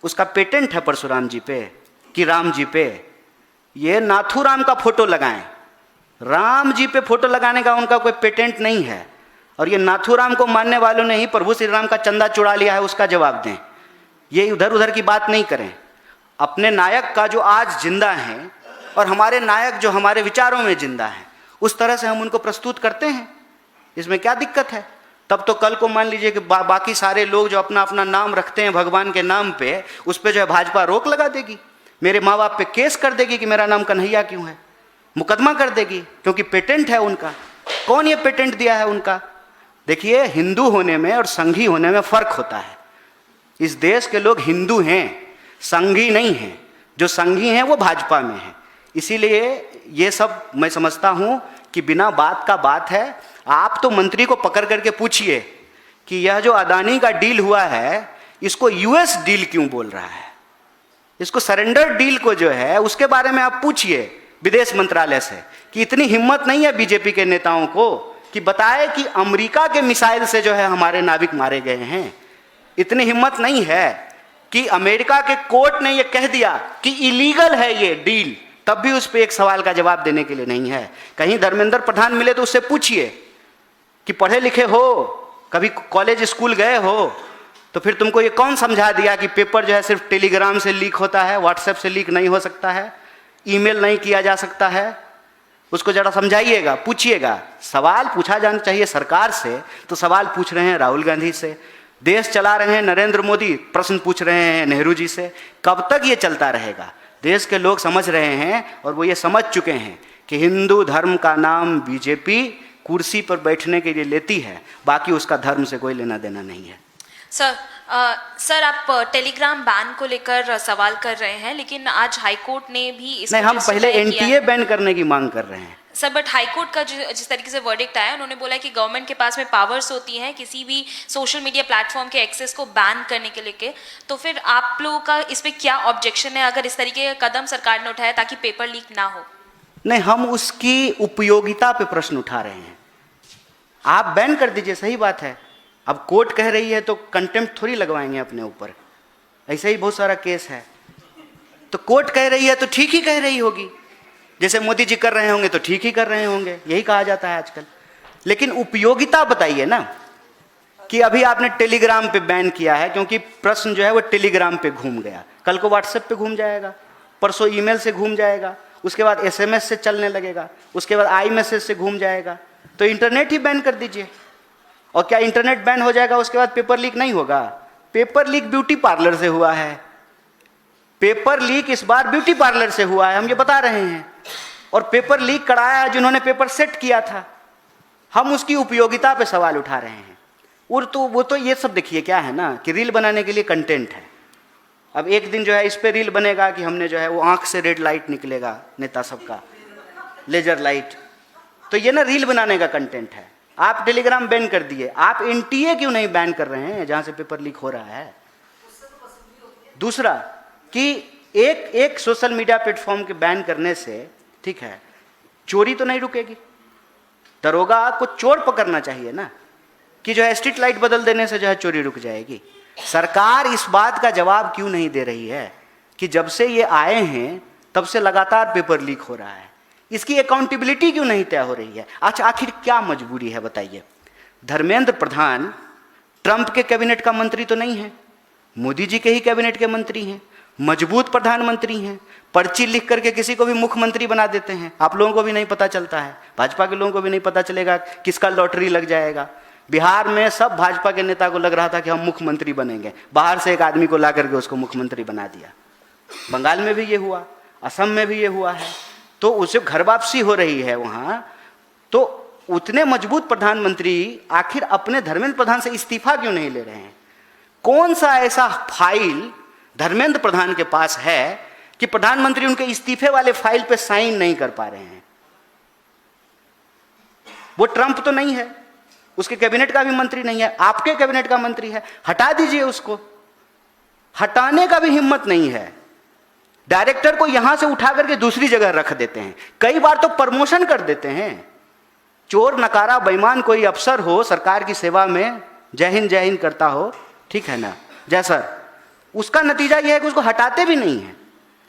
उसका पेटेंट है परशुराम जी पे कि राम जी पे? ये नाथूराम का फोटो लगाएं, राम जी पे फोटो लगाने का उनका कोई पेटेंट नहीं है। और ये नाथूराम को मानने वालों ने ही प्रभु श्री राम का चंदा चुरा लिया है, उसका जवाब दें। ये इधर उधर की बात नहीं करें। अपने नायक का जो आज जिंदा हैं और हमारे नायक जो हमारे विचारों में जिंदा हैं, उस तरह से हम उनको प्रस्तुत करते हैं, इसमें क्या दिक्कत है? तब तो कल को मान लीजिए कि बाकी सारे लोग जो अपना अपना नाम रखते हैं भगवान के नाम पे, उस पर जो है भाजपा रोक लगा देगी, मेरे माँ बाप पे केस कर देगी कि मेरा नाम कन्हैया क्यों है, मुकदमा कर देगी, क्योंकि पेटेंट है उनका। कौन ये पेटेंट दिया है उनका? देखिए, हिंदू होने में और संघी होने में फर्क होता है। इस देश के लोग हिंदू हैं, संघी नहीं हैं। जो संघी हैं वो भाजपा में हैं। इसीलिए ये सब मैं समझता हूँ कि बिना बात का बात है। आप तो मंत्री को पकड़ करके पूछिए कि यह जो अदानी का डील हुआ है, इसको यूएस डील क्यों बोल रहा है? इसको सरेंडर डील को जो है उसके बारे में आप पूछिए विदेश मंत्रालय से कि इतनी हिम्मत नहीं है बीजेपी के नेताओं को कि बताए कि अमेरिका के मिसाइल से जो है हमारे नाविक मारे गए हैं। इतनी हिम्मत नहीं है। कि अमेरिका के कोर्ट ने यह कह दिया कि इलीगल है ये डील, तब भी उस पर एक सवाल का जवाब देने के लिए नहीं है। कहीं धर्मेंद्र प्रधान मिले तो उससे पूछिए कि पढ़े लिखे हो, कभी कॉलेज स्कूल गए हो, तो फिर तुमको ये कौन समझा दिया कि पेपर जो है सिर्फ टेलीग्राम से लीक होता है, व्हाट्सएप से लीक नहीं हो सकता है, ईमेल नहीं किया जा सकता है? उसको जरा समझाइएगा, पूछिएगा। सवाल पूछा जाना चाहिए सरकार से, तो सवाल पूछ रहे हैं राहुल गांधी से। देश चला रहे हैं नरेंद्र मोदी, प्रश्न पूछ रहे हैं नेहरू जी से। कब तक ये चलता रहेगा? देश के लोग समझ रहे हैं और वो ये समझ चुके हैं कि हिंदू धर्म का नाम बीजेपी कुर्सी पर बैठने के लिए लेती है, बाकी उसका धर्म से कोई लेना देना नहीं है। सर आप टेलीग्राम बैन को लेकर सवाल कर रहे हैं, लेकिन आज हाईकोर्ट ने भी इस नहीं, हम पहले एनटीए बैन करने की मांग कर रहे हैं सर। बट हाईकोर्ट का जिस तरीके से वर्डिक्ट आया, उन्होंने बोला कि गवर्नमेंट के पास में पावर्स होती हैं किसी भी सोशल मीडिया प्लेटफॉर्म के एक्सेस को बैन करने के लेके, तो फिर आप लोगों का इस पे क्या ऑब्जेक्शन है अगर इस तरीके का कदम सरकार ने उठाया ताकि पेपर लीक ना हो? नहीं, हम उसकी उपयोगिता पे प्रश्न उठा रहे हैं। आप बैन कर दीजिए, सही बात है। अब कोर्ट कह रही है तो कंटेम्प्ट थोड़ी लगवाएंगे अपने ऊपर, ऐसे ही बहुत सारा केस है। तो कोर्ट कह रही है तो ठीक ही कह रही होगी, जैसे मोदी जी कर रहे होंगे तो ठीक ही कर रहे होंगे, यही कहा जाता है आजकल। लेकिन उपयोगिता बताइए ना, कि अभी आपने टेलीग्राम पे बैन किया है क्योंकि प्रश्न जो है वो टेलीग्राम पे घूम गया, कल को व्हाट्सएप पे घूम जाएगा, परसों ईमेल से घूम जाएगा, उसके बाद एसएमएस से चलने लगेगा, उसके बाद आई मैसेज से घूम जाएगा। तो इंटरनेट ही बैन कर दीजिए। और क्या इंटरनेट बैन हो जाएगा उसके बाद पेपर लीक नहीं होगा? पेपर लीक ब्यूटी पार्लर से हुआ है, पेपर लीक इस बार ब्यूटी पार्लर से हुआ है, हम ये बता रहे हैं। और पेपर लीक कराया है जिन्होंने पेपर सेट किया था। हम उसकी उपयोगिता पे सवाल उठा रहे हैं। और तो वो तो ये सब देखिए क्या है ना, कि रील बनाने के लिए कंटेंट है। अब एक दिन जो है इस पे रील बनेगा कि हमने जो है वो आंख से रेड लाइट निकलेगा नेता सबका, लेजर लाइट, तो ये ना रील बनाने का कंटेंट है। आप टेलीग्राम बैन कर दिए, आप एनटीए क्यों नहीं बैन कर रहे हैं जहां से पेपर लीक हो रहा है? दूसरा कि एक सोशल मीडिया प्लेटफॉर्म के बैन करने से, ठीक है, चोरी तो नहीं रुकेगी। दरोगा को चोर पकड़ना चाहिए ना, कि जो है स्ट्रीट लाइट बदल देने से जो है चोरी रुक जाएगी। सरकार इस बात का जवाब क्यों नहीं दे रही है कि जब से ये आए हैं तब से लगातार पेपर लीक हो रहा है? इसकी अकाउंटेबिलिटी क्यों नहीं तय हो रही है? अच्छा, आखिर क्या मजबूरी है बताइए? धर्मेंद्र प्रधान ट्रंप के कैबिनेट का मंत्री तो नहीं है, मोदी जी के ही कैबिनेट के मंत्री हैं, मजबूत प्रधानमंत्री हैं, पर्ची लिख करके किसी को भी मुख्यमंत्री बना देते हैं। आप लोगों को भी नहीं पता चलता है, भाजपा के लोगों को भी नहीं पता चलेगा किसका लॉटरी लग जाएगा। बिहार में सब भाजपा के नेता को लग रहा था कि हम मुख्यमंत्री बनेंगे, बाहर से एक आदमी को ला करके उसको मुख्यमंत्री बना दिया। बंगाल में भी ये हुआ, असम में भी ये हुआ है। तो उसे घर वापसी हो रही है वहाँ, तो उतने मजबूत प्रधानमंत्री आखिर अपने धर्मेंद्र प्रधान से इस्तीफा क्यों नहीं ले रहे हैं? कौन सा ऐसा फाइल धर्मेंद्र प्रधान के पास है कि प्रधानमंत्री उनके इस्तीफे वाले फाइल पे साइन नहीं कर पा रहे हैं? वो ट्रंप तो नहीं है, उसके कैबिनेट का भी मंत्री नहीं है, आपके कैबिनेट का मंत्री है, हटा दीजिए उसको। हटाने का भी हिम्मत नहीं है। डायरेक्टर को यहां से उठा करके दूसरी जगह रख देते हैं, कई बार तो प्रमोशन कर देते हैं। चोर नकारा बेईमान कोई अफसर हो सरकार की सेवा में, जय हिंद करता हो, ठीक है ना, जय सर, उसका नतीजा यह है कि उसको हटाते भी नहीं है,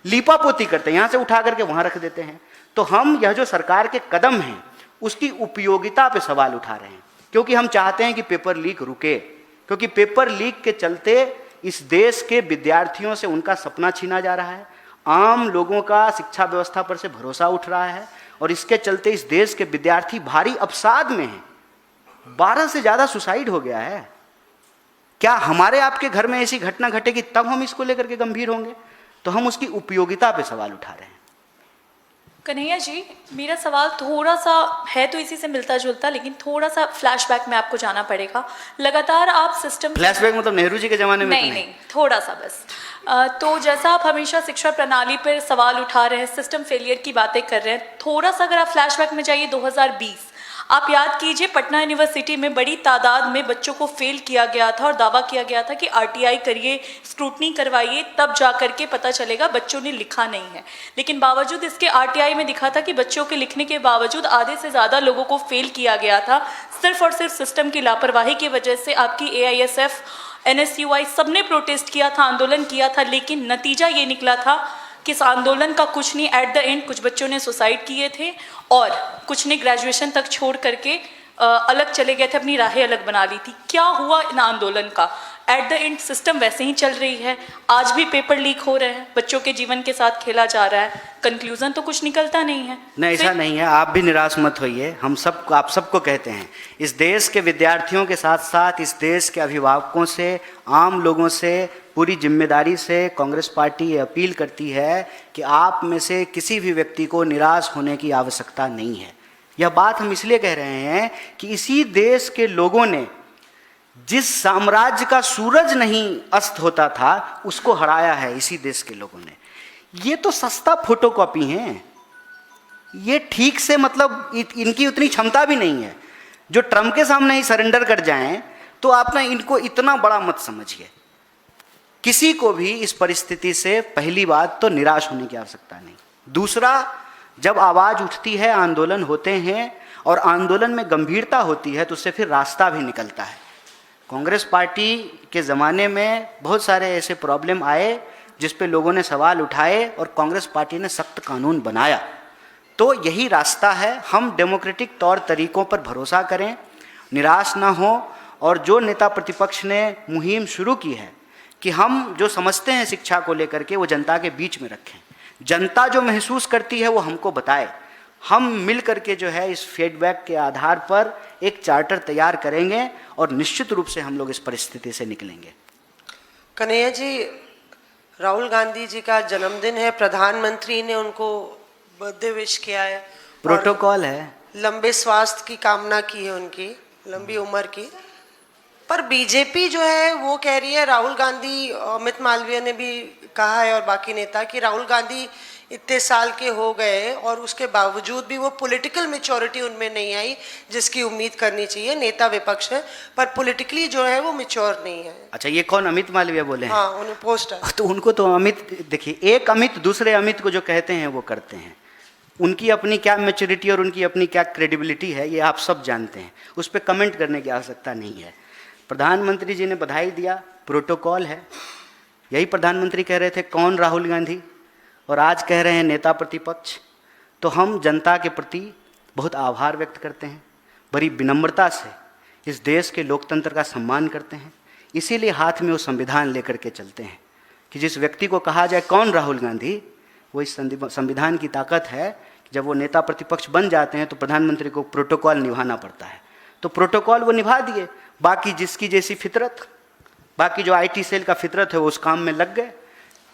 लीपापोती करते हैं, यहां से उठा करके वहां रख देते हैं। तो हम यह जो सरकार के कदम हैं उसकी उपयोगिता पे सवाल उठा रहे हैं, क्योंकि हम चाहते हैं कि पेपर लीक रुके। क्योंकि पेपर लीक के चलते इस देश के विद्यार्थियों से उनका सपना छीना जा रहा है, आम लोगों का शिक्षा व्यवस्था पर से भरोसा उठ रहा है, और इसके चलते इस देश के विद्यार्थी भारी अवसाद में हैं। 12 से ज़्यादा सुसाइड हो गया है। क्या हमारे आपके घर में ऐसी घटना घटेगी तब हम इसको लेकर के गंभीर होंगे? तो हम उसकी उपयोगिता पे सवाल उठा रहे हैं। कन्हैया जी, मेरा सवाल थोड़ा सा है तो इसी से मिलता जुलता, लेकिन थोड़ा सा फ्लैशबैक में आपको जाना पड़ेगा। लगातार आप सिस्टम, फ्लैशबैक मतलब नेहरू जी के ज़माने में? नहीं, थोड़ा सा बस। तो जैसा आप हमेशा शिक्षा प्रणाली पर सवाल उठा रहे हैं, सिस्टम फेलियर की बातें कर रहे हैं, थोड़ा सा अगर आप फ्लैशबैक में जाइए 2020, आप याद कीजिए पटना यूनिवर्सिटी में बड़ी तादाद में बच्चों को फेल किया गया था और दावा किया गया था कि आरटीआई करिए, स्क्रूटनी करवाइए, तब जा करके पता चलेगा बच्चों ने लिखा नहीं है। लेकिन बावजूद इसके आरटीआई में दिखा था कि बच्चों के लिखने के बावजूद आधे से ज़्यादा लोगों को फेल किया गया था, सिर्फ और सिर्फ सिस्टम की लापरवाही की वजह से। आपकी AISF NSUI सबने प्रोटेस्ट किया था, आंदोलन किया था, लेकिन नतीजा ये निकला था कि इस आंदोलन का कुछ नहीं। एट द एंड कुछ बच्चों ने सुसाइड किए थे और कुछ ने ग्रेजुएशन तक छोड़ करके अलग चले गए थे, अपनी राहें अलग बना ली थी। क्या हुआ इन आंदोलन का? एट द एंड सिस्टम वैसे ही चल रही है, आज भी पेपर लीक हो रहे हैं, बच्चों के जीवन के साथ खेला जा रहा है, कंक्लूजन तो कुछ निकलता नहीं है। नहीं, ऐसा नहीं है, आप भी निराश मत होइए। हम सबको, आप सबको कहते हैं, इस देश के विद्यार्थियों के साथ साथ इस देश के अभिभावकों से, आम लोगों से पूरी जिम्मेदारी से कांग्रेस पार्टी ये अपील करती है कि आप में से किसी भी व्यक्ति को निराश होने की आवश्यकता नहीं है। यह बात हम इसलिए कह रहे हैं कि इसी देश के लोगों ने जिस साम्राज्य का सूरज नहीं अस्त होता था उसको हराया है इसी देश के लोगों ने। ये तो सस्ता फोटोकॉपी हैं, ये ठीक से मतलब इनकी उतनी क्षमता भी नहीं है जो ट्रम्प के सामने ही सरेंडर कर जाएं, तो आप ना इनको इतना बड़ा मत समझिए। किसी को भी इस परिस्थिति से पहली बात तो निराश होने की आवश्यकता नहीं। दूसरा, जब आवाज़ उठती है, आंदोलन होते हैं और आंदोलन में गंभीरता होती है तो उससे फिर रास्ता भी निकलता है। कांग्रेस पार्टी के ज़माने में बहुत सारे ऐसे प्रॉब्लम आए जिस पे लोगों ने सवाल उठाए और कांग्रेस पार्टी ने सख्त कानून बनाया। तो यही रास्ता है, हम डेमोक्रेटिक तौर तरीक़ों पर भरोसा करें, निराश ना हो, और जो नेता प्रतिपक्ष ने मुहिम शुरू की है कि हम जो समझते हैं शिक्षा को लेकर के वो जनता के बीच में रखें, जनता जो महसूस करती है वो हमको बताए, हम मिल करके जो है इस फीडबैक के आधार पर एक चार्टर तैयार करेंगे और निश्चित रूप से हम लोग इस परिस्थिति से निकलेंगे। कन्हैया जी, राहुल गांधी जी का जन्मदिन है, प्रधानमंत्री ने उनको बर्थडे विश किया है, प्रोटोकॉल है, लंबे स्वास्थ्य की कामना की है, उनकी लंबी उम्र की। पर बीजेपी जो है वो कह रही है, राहुल गांधी, अमित मालवीय ने भी कहा है और बाकी नेता, कि राहुल गांधी इतने साल के हो गए और उसके बावजूद भी वो पॉलिटिकल मैच्योरिटी उनमें नहीं आई जिसकी उम्मीद करनी चाहिए। नेता विपक्ष है पर पॉलिटिकली जो है वो मैच्योर नहीं है। अच्छा, ये कौन अमित मालवीय बोले हैं? हाँ, उन्हें पोस्ट है। तो उनको तो अमित, देखिए, एक अमित दूसरे अमित को जो कहते हैं वो करते हैं। उनकी अपनी क्या मैच्योरिटी और उनकी अपनी क्या क्रेडिबिलिटी है ये आप सब जानते हैं, उस पर कमेंट करने की आवश्यकता नहीं है। प्रधानमंत्री जी ने बधाई दिया, प्रोटोकॉल है, यही प्रधानमंत्री कह रहे थे कौन राहुल गांधी, और आज कह रहे हैं नेता प्रतिपक्ष। तो हम जनता के प्रति बहुत आभार व्यक्त करते हैं, बड़ी विनम्रता से इस देश के लोकतंत्र का सम्मान करते हैं, इसीलिए हाथ में वो संविधान लेकर के चलते हैं कि जिस व्यक्ति को कहा जाए कौन राहुल गांधी, वो इस संविधान की ताकत है कि जब वो नेता प्रतिपक्ष बन जाते हैं तो प्रधानमंत्री को प्रोटोकॉल निभाना पड़ता है। तो प्रोटोकॉल वो निभा दिए, बाकी जिसकी जैसी फितरत, बाकी जो IT सेल का फितरत है वो उस काम में लग गए।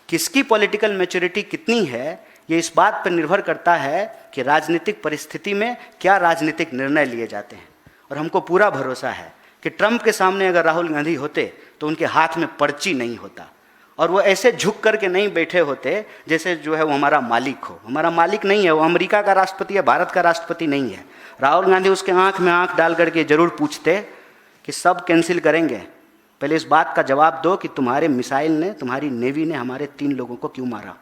किसकी पॉलिटिकल मैच्योरिटी कितनी है ये इस बात पर निर्भर करता है कि राजनीतिक परिस्थिति में क्या राजनीतिक निर्णय लिए जाते हैं। और हमको पूरा भरोसा है कि ट्रंप के सामने अगर राहुल गांधी होते तो उनके हाथ में पर्ची नहीं होता और वो ऐसे झुक करके नहीं बैठे होते जैसे जो है वो हमारा मालिक हो। हमारा मालिक नहीं है, वो अमेरिका का राष्ट्रपति है, भारत का राष्ट्रपति नहीं है। राहुल गांधी उसके आँख में आँख डाल करके जरूर पूछते कि सब कैंसिल करेंगे, पहले इस बात का जवाब दो कि तुम्हारे मिसाइल ने, तुम्हारी नेवी ने हमारे 3 लोगों को क्यों मारा।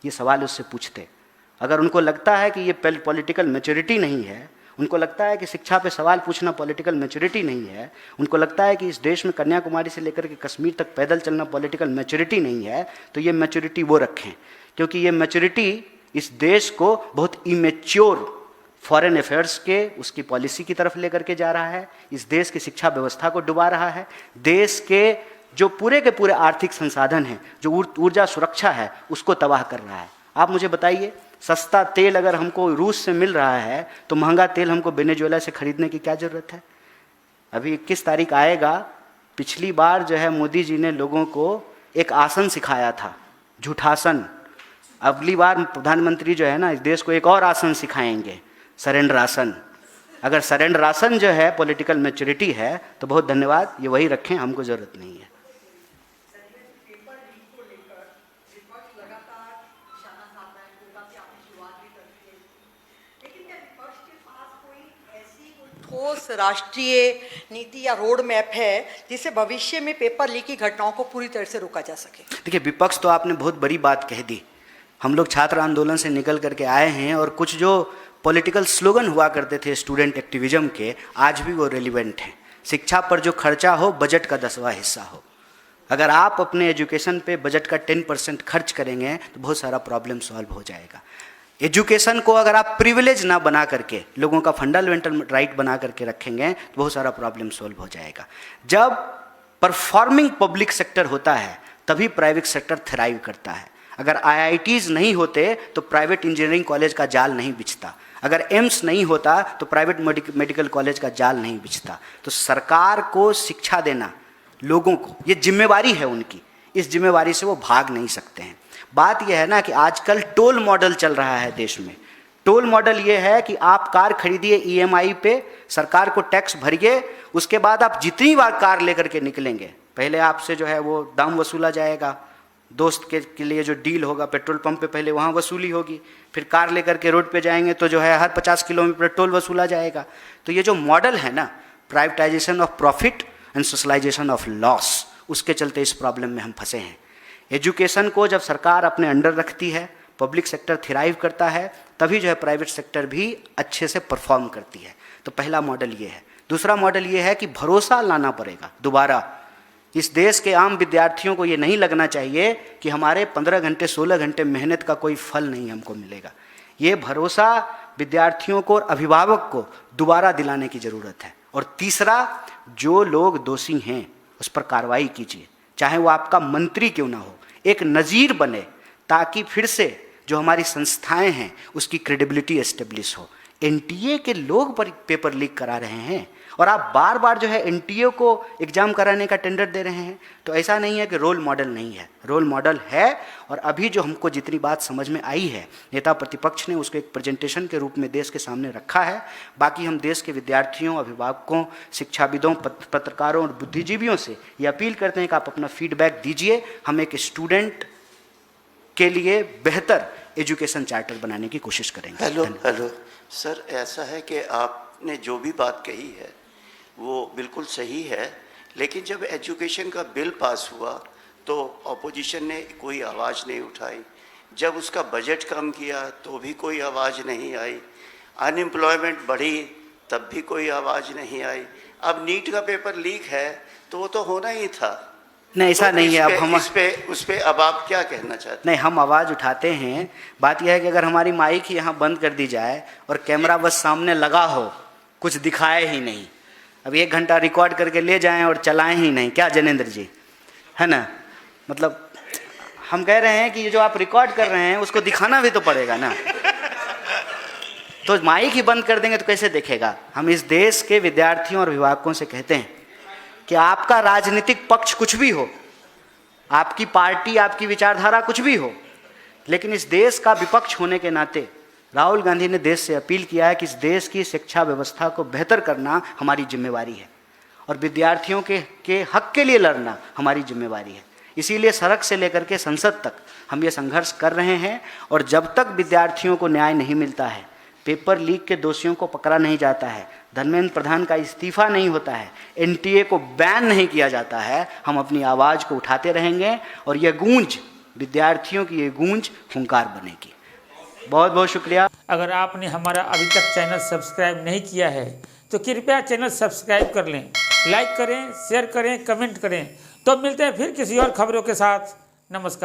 ये सवाल उससे पूछते। अगर उनको लगता है कि ये पॉलिटिकल मैच्योरिटी नहीं है, उनको लगता है कि शिक्षा पे सवाल पूछना पॉलिटिकल मैच्योरिटी नहीं है, उनको लगता है कि इस देश में कन्याकुमारी से लेकर के कश्मीर तक पैदल चलना पॉलिटिकल मैच्योरिटी नहीं है, तो ये मैच्योरिटी वो रखें, क्योंकि ये मैच्योरिटी इस देश को बहुत इमेच्योर फॉरेन अफेयर्स के उसकी पॉलिसी की तरफ लेकर के जा रहा है, इस देश की शिक्षा व्यवस्था को डुबा रहा है, देश के जो पूरे के पूरे आर्थिक संसाधन हैं, जो ऊर्जा सुरक्षा है, उसको तबाह कर रहा है। आप मुझे बताइए, सस्ता तेल अगर हमको रूस से मिल रहा है तो महंगा तेल हमको वेनेजुएला से खरीदने की क्या ज़रूरत है। अभी 21 तारीख आएगा, पिछली बार जो है मोदी जी ने लोगों को एक आसन सिखाया था, झूठासन। अगली बार प्रधानमंत्री जो है ना इस देश को एक और आसन सिखाएंगे, सरेंडर आसन। अगर सरेंडर आसन जो है पॉलिटिकल मैच्योरिटी है तो बहुत धन्यवाद, ये वही रखें, हमको ज़रूरत नहीं है। ठोस राष्ट्रीय नीति या रोड मैप है जिससे भविष्य में पेपर लीक की घटनाओं को पूरी तरह से रोका जा सके। देखिए, विपक्ष तो आपने बहुत बड़ी बात कह दी। हम लोग छात्र आंदोलन से निकल करके आए हैं और कुछ जो पॉलिटिकल स्लोगन हुआ करते थे स्टूडेंट एक्टिविज्म के, आज भी वो रेलिवेंट हैं। शिक्षा पर जो खर्चा हो बजट का 10वां हिस्सा हो। अगर आप अपने एजुकेशन पे बजट का 10% खर्च करेंगे तो बहुत सारा प्रॉब्लम सॉल्व हो जाएगा। एजुकेशन को अगर आप प्रिविलेज ना बना करके लोगों का फंडामेंटल राइट बना करके रखेंगे तो बहुत सारा प्रॉब्लम सॉल्व हो जाएगा। जब परफॉर्मिंग पब्लिक सेक्टर होता है तभी प्राइवेट सेक्टर थ्राइव करता है। अगर IITs नहीं होते तो प्राइवेट इंजीनियरिंग कॉलेज का जाल नहीं बिछता, अगर एम्स नहीं होता तो प्राइवेट मेडिकल कॉलेज का जाल नहीं बिछता। तो सरकार को शिक्षा देना लोगों को, ये जिम्मेवारी है उनकी, इस जिम्मेवारी से वो भाग नहीं सकते हैं। बात यह है ना कि आजकल टोल मॉडल चल रहा है देश में। टोल मॉडल ये है कि आप कार खरीदिए EMI पे, सरकार को टैक्स भरिए, उसके बाद आप जितनी बार कार लेकर के निकलेंगे पहले आपसे जो है वो दाम वसूला जाएगा, दोस्त के लिए जो डील होगा पेट्रोल पंप पे पहले वहाँ वसूली होगी, फिर कार लेकर के रोड पे जाएंगे तो जो है हर 50 किलोमीटर टोल वसूला जाएगा। तो ये जो मॉडल है ना, privatisation of profit and socialisation of loss, उसके चलते इस प्रॉब्लम में हम फंसे हैं। एजुकेशन को जब सरकार अपने अंडर रखती है, पब्लिक सेक्टर थ्राइव करता है, तभी जो है प्राइवेट सेक्टर भी अच्छे से परफॉर्म करती है। तो पहला मॉडल ये है। दूसरा मॉडल ये है कि भरोसा लाना पड़ेगा दोबारा। इस देश के आम विद्यार्थियों को ये नहीं लगना चाहिए कि हमारे 15 घंटे 16 घंटे मेहनत का कोई फल नहीं हमको मिलेगा। ये भरोसा विद्यार्थियों को और अभिभावक को दोबारा दिलाने की ज़रूरत है। और तीसरा, जो लोग दोषी हैं उस पर कार्रवाई कीजिए, चाहे वो आपका मंत्री क्यों ना हो, एक नज़ीर बने, ताकि फिर से जो हमारी संस्थाएं हैं उसकी क्रेडिबिलिटी एस्टेब्लिश हो। NTA के लोग पेपर लीक करा रहे हैं और आप बार बार जो है NTA को एग्ज़ाम कराने का टेंडर दे रहे हैं। तो ऐसा नहीं है कि रोल मॉडल नहीं है, रोल मॉडल है। और अभी जो हमको जितनी बात समझ में आई है, नेता प्रतिपक्ष ने उसको एक प्रेजेंटेशन के रूप में देश के सामने रखा है। बाकी हम देश के विद्यार्थियों, अभिभावकों, शिक्षाविदों, पत्रकारों और बुद्धिजीवियों से ये अपील करते हैं कि आप अपना फीडबैक दीजिए। हम एक स्टूडेंट के लिए बेहतर एजुकेशन चार्टर बनाने की कोशिश करेंगे। हेलो सर, ऐसा है कि आपने जो भी बात कही है वो बिल्कुल सही है, लेकिन जब एजुकेशन का बिल पास हुआ तो अपोजिशन ने कोई आवाज़ नहीं उठाई। जब उसका बजट कम किया तो भी कोई आवाज़ नहीं आई। अनएम्प्लॉयमेंट बढ़ी तब भी कोई आवाज़ नहीं आई। अब नीट का पेपर लीक है तो वो तो होना ही था। नहीं, ऐसा तो नहीं है। अब हम उस पे अब आप क्या कहना चाहते हैं? नहीं, हम आवाज़ उठाते हैं। बात यह है कि अगर हमारी माइक ही यहाँ बंद कर दी जाए और कैमरा बस सामने लगा हो, कुछ दिखाए ही नहीं, अब 1 घंटा रिकॉर्ड करके ले जाएं और चलाएं ही नहीं, क्या जनेंद्र जी, है ना? मतलब हम कह रहे हैं कि ये जो आप रिकॉर्ड कर रहे हैं उसको दिखाना भी तो पड़ेगा ना। तो माइक ही बंद कर देंगे तो कैसे देखेगा? हम इस देश के विद्यार्थियों और अभिभावकों से कहते हैं कि आपका राजनीतिक पक्ष कुछ भी हो, आपकी पार्टी, आपकी विचारधारा कुछ भी हो, लेकिन इस देश का विपक्ष होने के नाते राहुल गांधी ने देश से अपील किया है कि इस देश की शिक्षा व्यवस्था को बेहतर करना हमारी जिम्मेवारी है और विद्यार्थियों के हक के लिए लड़ना हमारी जिम्मेवारी है। इसीलिए सड़क से लेकर के संसद तक हम ये संघर्ष कर रहे हैं। और जब तक विद्यार्थियों को न्याय नहीं मिलता है, पेपर लीक के दोषियों को पकड़ा नहीं जाता है, धर्मेंद्र प्रधान का इस्तीफा नहीं होता है, NTA को बैन नहीं किया जाता है, हम अपनी आवाज़ को उठाते रहेंगे और यह गूंज, विद्यार्थियों की ये गूंज हुंकार बनेगी। बहुत बहुत शुक्रिया। अगर आपने हमारा अभी तक चैनल सब्सक्राइब नहीं किया है तो कृपया चैनल सब्सक्राइब कर लें, लाइक करें, शेयर करें, कमेंट करें। तो मिलते हैं फिर किसी और खबरों के साथ। नमस्कार।